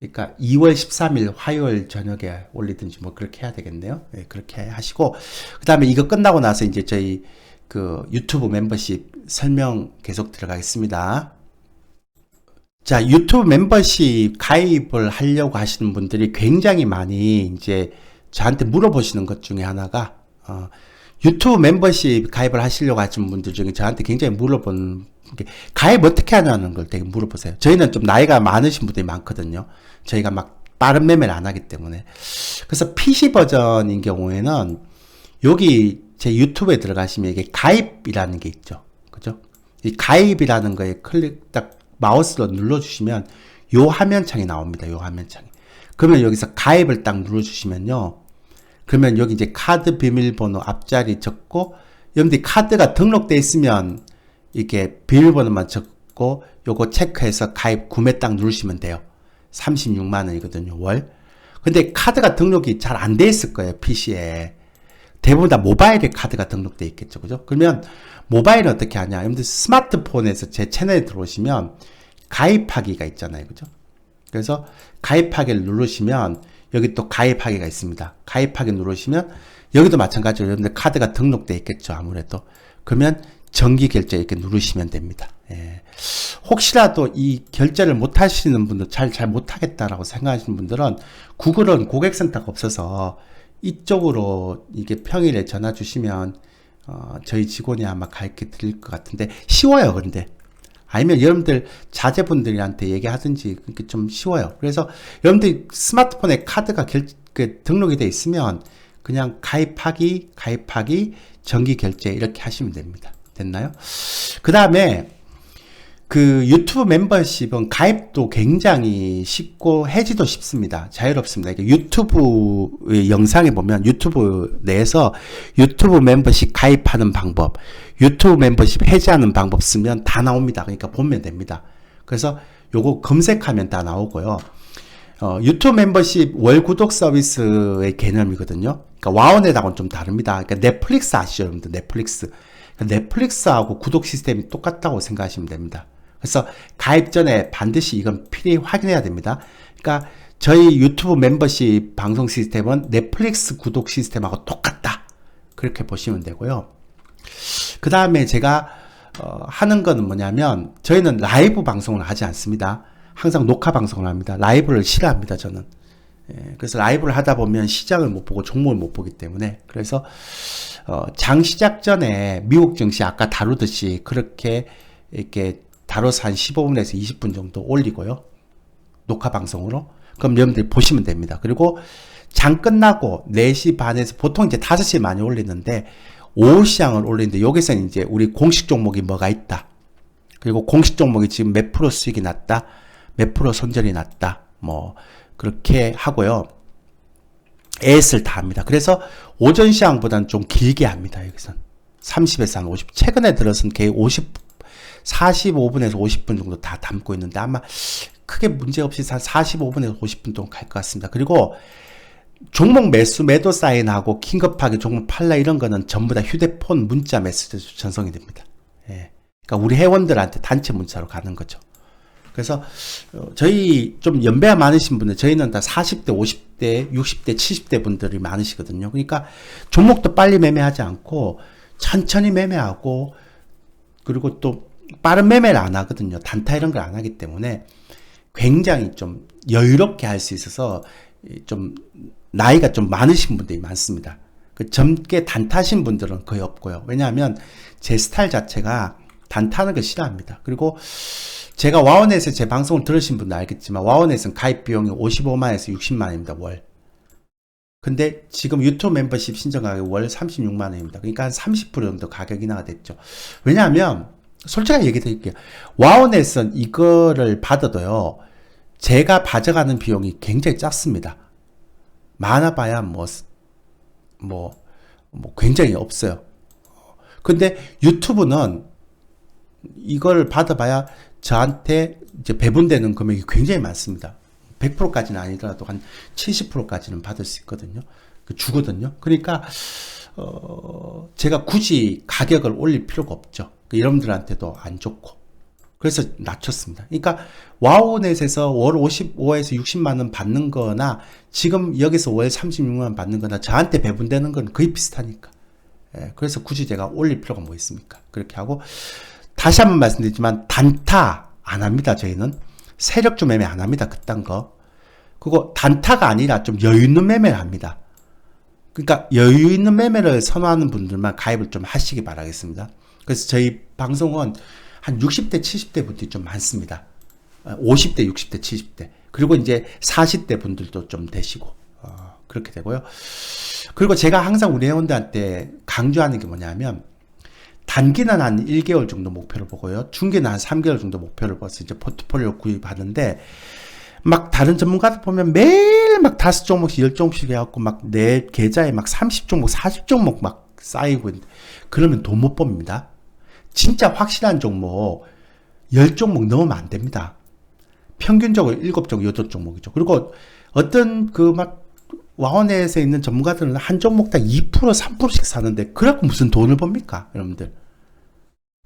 그러니까 2월 13일 화요일 저녁에 올리든지 뭐 그렇게 해야 되겠네요. 네, 그렇게 하시고 그 다음에 이거 끝나고 나서 이제 저희 그 유튜브 멤버십 설명 계속 들어가겠습니다. 자, 유튜브 멤버십 가입을 하려고 하시는 분들이 굉장히 많이 이제 저한테 물어보시는 것 중에 하나가 유튜브 멤버십 가입을 하시려고 하시는 분들 중에 저한테 굉장히 물어보는 게 가입 어떻게 하냐는 걸 되게 물어보세요. 저희는 좀 나이가 많으신 분들이 많거든요. 저희가 막 빠른 매매를 안 하기 때문에. 그래서 PC 버전인 경우에는 여기 제 유튜브에 들어가시면 이게 가입이라는 게 있죠. 그죠? 이 가입이라는 거에 딱 마우스로 눌러주시면 요 화면창이 나옵니다. 요 화면창이. 그러면 여기서 가입을 딱 눌러주시면요. 그러면 여기 이제 카드 비밀번호 앞자리 적고 여러분들이 카드가 등록돼 있으면 이렇게 비밀번호만 적고 요거 체크해서 가입 구매 딱 누르시면 돼요. 36만원이거든요, 월. 근데 카드가 등록이 잘 안 돼 있을 거예요, PC에. 대부분 다 모바일에 카드가 등록돼 있겠죠, 그죠? 그러면 모바일은 어떻게 하냐? 여러분들 스마트폰에서 제 채널에 들어오시면 가입하기가 있잖아요, 그죠? 그래서 가입하기를 누르시면 여기 또 가입하기가 있습니다. 가입하기 누르시면 여기도 마찬가지로 여러분들 카드가 등록돼 있겠죠, 아무래도. 그러면 정기 결제 이렇게 누르시면 됩니다. 예. 혹시라도 이 결제를 못 하시는 분들, 잘 못 하겠다라고 생각하시는 분들은 구글은 고객센터가 없어서 이쪽으로 이게 평일에 전화 주시면 저희 직원이 아마 가르쳐 드릴 것 같은데 쉬워요. 근데 아니면 여러분들 자제분들한테 얘기하든지 그게 좀 쉬워요. 그래서 여러분들 스마트폰에 카드가 등록이 돼 있으면 그냥 가입하기, 정기 결제 이렇게 하시면 됩니다. 됐나요? 그 다음에 그 유튜브 멤버십은 가입도 굉장히 쉽고 해지도 쉽습니다. 자유롭습니다. 유튜브 영상에 보면 유튜브 내에서 유튜브 멤버십 가입하는 방법, 유튜브 멤버십 해지하는 방법 쓰면 다 나옵니다. 그러니까 보면 됩니다. 그래서 요거 검색하면 다 나오고요. 유튜브 멤버십 월 구독 서비스의 개념이거든요. 그러니까 와우넷하고는 좀 다릅니다. 그러니까 넷플릭스 아시죠, 여러분들? 넷플릭스. 넷플릭스하고 구독 시스템이 똑같다고 생각하시면 됩니다. 그래서 가입 전에 반드시 이건 필히 확인해야 됩니다. 그러니까 저희 유튜브 멤버십 방송 시스템은 넷플릭스 구독 시스템하고 똑같다. 그렇게 보시면 되고요. 그 다음에 제가 하는 거는 뭐냐면 저희는 라이브 방송을 하지 않습니다. 항상 녹화 방송을 합니다. 라이브를 싫어합니다, 저는. 예, 그래서 라이브를 하다 보면 시장을 못 보고 종목을 못 보기 때문에 그래서 장 시작 전에 미국 증시 아까 다루듯이 그렇게 이렇게 다뤄서 한 15분에서 20분 정도 올리고요. 녹화 방송으로. 그럼 여러분들이 보시면 됩니다. 그리고 장 끝나고 4시 반에서 보통 이제 5시에 많이 올리는데 오후 시장을 올리는데 여기서는 이제 우리 공식 종목이 뭐가 있다. 그리고 공식 종목이 지금 몇 프로 수익이 났다. 몇 프로 손절이 났다. 뭐 그렇게 하고요. AS를 다 합니다. 그래서 오전 시장보다는 좀 길게 합니다. 여기선. 30에서 한 50, 최근에 들어서는 계획 45분에서 50분 정도 다 담고 있는데 아마 크게 문제 없이 한 45분에서 50분 동안 갈 것 같습니다. 그리고 종목 매도 사인하고 긴급하게 종목 팔라 이런 거는 전부 다 휴대폰 문자 메시지로 전송이 됩니다. 예. 그러니까 우리 회원들한테 단체 문자로 가는 거죠. 그래서 저희 좀 연배가 많으신 분들, 저희는 다 40대, 50대, 60대, 70대 분들이 많으시거든요. 그러니까 종목도 빨리 매매하지 않고 천천히 매매하고, 그리고 또 빠른 매매를 안 하거든요. 단타 이런 걸 안 하기 때문에 굉장히 좀 여유롭게 할 수 있어서 좀 나이가 좀 많으신 분들이 많습니다. 그 젊게 단타하신 분들은 거의 없고요. 왜냐하면 제 스타일 자체가 단타하는 걸 싫어합니다. 그리고 제가 와우넷에 제 방송을 들으신 분들 알겠지만 와우넷은 가입 비용이 55만에서 60만원입니다. 월. 근데 지금 유튜브 멤버십 신청 가격이 월 36만원입니다. 그러니까 한 30% 정도 가격 인하가 됐죠. 왜냐하면 솔직하게 얘기 드릴게요. 와우넷은 이거를 받아도요, 제가 가져가는 비용이 굉장히 작습니다. 많아봐야 굉장히 없어요. 근데 유튜브는 이걸 받아봐야 저한테 이제 배분되는 금액이 굉장히 많습니다. 100%까지는 아니더라도 한 70%까지는 받을 수 있거든요. 주거든요. 그러니까 제가 굳이 가격을 올릴 필요가 없죠. 여러분들한테도 안 좋고. 그래서 낮췄습니다. 그러니까 와우넷에서 월 55에서 60만 원 받는 거나 지금 여기서 월 36만 원 받는 거나 저한테 배분되는 건 거의 비슷하니까. 예, 그래서 굳이 제가 올릴 필요가 뭐 있습니까? 그렇게 하고, 다시 한번 말씀드리지만 단타 안 합니다. 저희는 세력주 매매 안 합니다. 그딴 거. 그거 단타가 아니라 좀 여유 있는 매매를 합니다. 그러니까 여유 있는 매매를 선호하는 분들만 가입을 좀 하시기 바라겠습니다. 그래서 저희 방송은 한 60대 70대 분들이 좀 많습니다. 50대 60대 70대 그리고 이제 40대 분들도 좀 되시고 그렇게 되고요. 그리고 제가 항상 우리 회원들한테 강조하는 게 뭐냐면, 단기는 한 1개월 정도 목표를 보고요. 중기는 한 3개월 정도 목표를 봐서 이제 포트폴리오 구입하는데, 막 다른 전문가들 보면 매일 막 5종목씩 10종목씩 해갖고 막 내 계좌에 막 30종목 40종목 막 쌓이고, 그러면 돈 못 법니다. 진짜 확실한 종목 10종목 넣으면 안 됩니다. 평균적으로 7종목 8종목이죠. 그리고 어떤 막 와우넷에 있는 전문가들은 한 종목당 2% 3%씩 사는데 그래갖고 무슨 돈을 법니까 여러분들?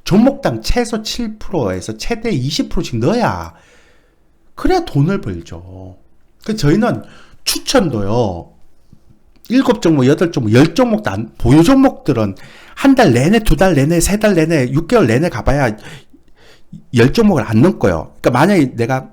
종목당 최소 7%에서 최대 20%씩 넣어야 그래야 돈을 벌죠. 그 저희는 추천도요, 7종목 8종목 10종목도 안, 보유 종목들은 한 달 내내 2달 내내 3달 내내 6개월 내내 가봐야 10종목을 안 넘고요. 그러니까 만약에 내가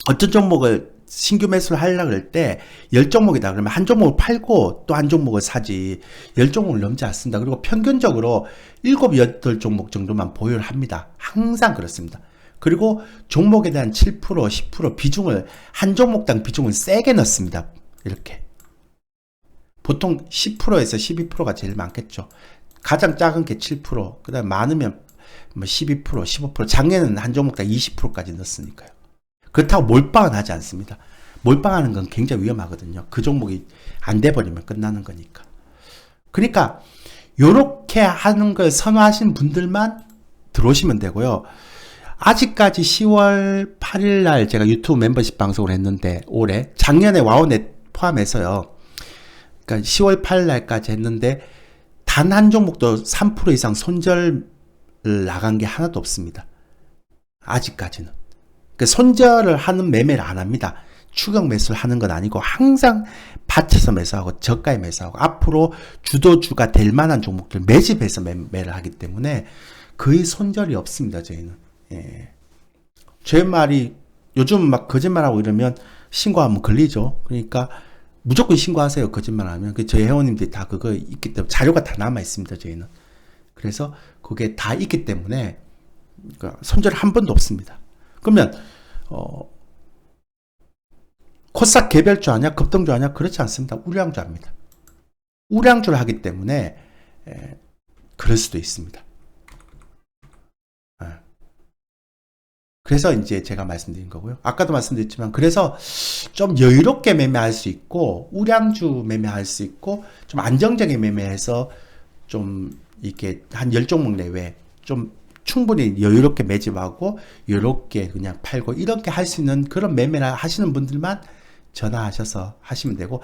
어떤 종목을 신규 매수를 하려고 할 때 10종목이다 그러면 한 종목을 팔고 또 한 종목을 사지 10종목을 넘지 않습니다. 그리고 평균적으로 7, 8종목 정도만 보유를 합니다. 항상 그렇습니다. 그리고 종목에 대한 7%, 10% 비중을, 한 종목당 비중을 세게 넣습니다. 이렇게. 보통 10%에서 12%가 제일 많겠죠. 가장 작은 게 7%, 그 다음에 많으면 12%, 15%, 작년에는 한 종목당 20%까지 넣었으니까요. 그렇다고 몰빵은 하지 않습니다. 몰빵하는 건 굉장히 위험하거든요. 그 종목이 안 돼버리면 끝나는 거니까. 그러니까 요렇게 하는 걸 선호하시는 분들만 들어오시면 되고요. 아직까지 10월 8일 날 제가 유튜브 멤버십 방송을 했는데, 올해 작년에 와우넷 포함해서요. 그러니까 10월 8일 날까지 했는데 단 한 종목도 3% 이상 손절 나간 게 하나도 없습니다. 아직까지는. 그러니까 손절을 하는 매매를 안 합니다. 추격 매수를 하는 건 아니고 항상 받쳐서 매수하고 저가에 매수하고 앞으로 주도주가 될 만한 종목들 매집해서 매매를 하기 때문에 거의 손절이 없습니다. 저희는. 예. 제 말이 요즘 막 거짓말하고 이러면 신고하면 걸리죠. 그러니까 무조건 신고하세요. 거짓말하면. 저희 회원님들이 다 그거 있기 때문에 자료가 다 남아 있습니다. 저희는. 그래서 그게 다 있기 때문에 그러니까 손절 한 번도 없습니다. 그러면 코스닥 개별주 하냐 급등주 하냐 그렇지 않습니다. 우량주 합니다. 우량주를 하기 때문에 그럴 수도 있습니다. 그래서 이제 제가 말씀드린 거고요. 아까도 말씀드렸지만 그래서 좀 여유롭게 매매할 수 있고 우량주 매매할 수 있고 좀 안정적인 매매해서 좀 이렇게 한 10종목 내외 좀 충분히 여유롭게 매집하고 여유롭게 그냥 팔고 이렇게 할 수 있는 그런 매매를 하시는 분들만 전화하셔서 하시면 되고,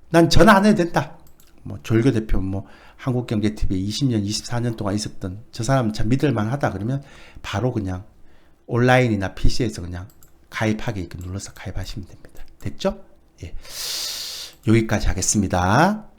난 전화 안 해도 된다. 뭐 조일교 대표 뭐 한국경제TV에 20년 24년 동안 있었던 저 사람 참 믿을만 하다 그러면 바로 그냥 온라인이나 PC에서 그냥 가입하기 이렇게 눌러서 가입하시면 됩니다. 됐죠? 예. 여기까지 하겠습니다.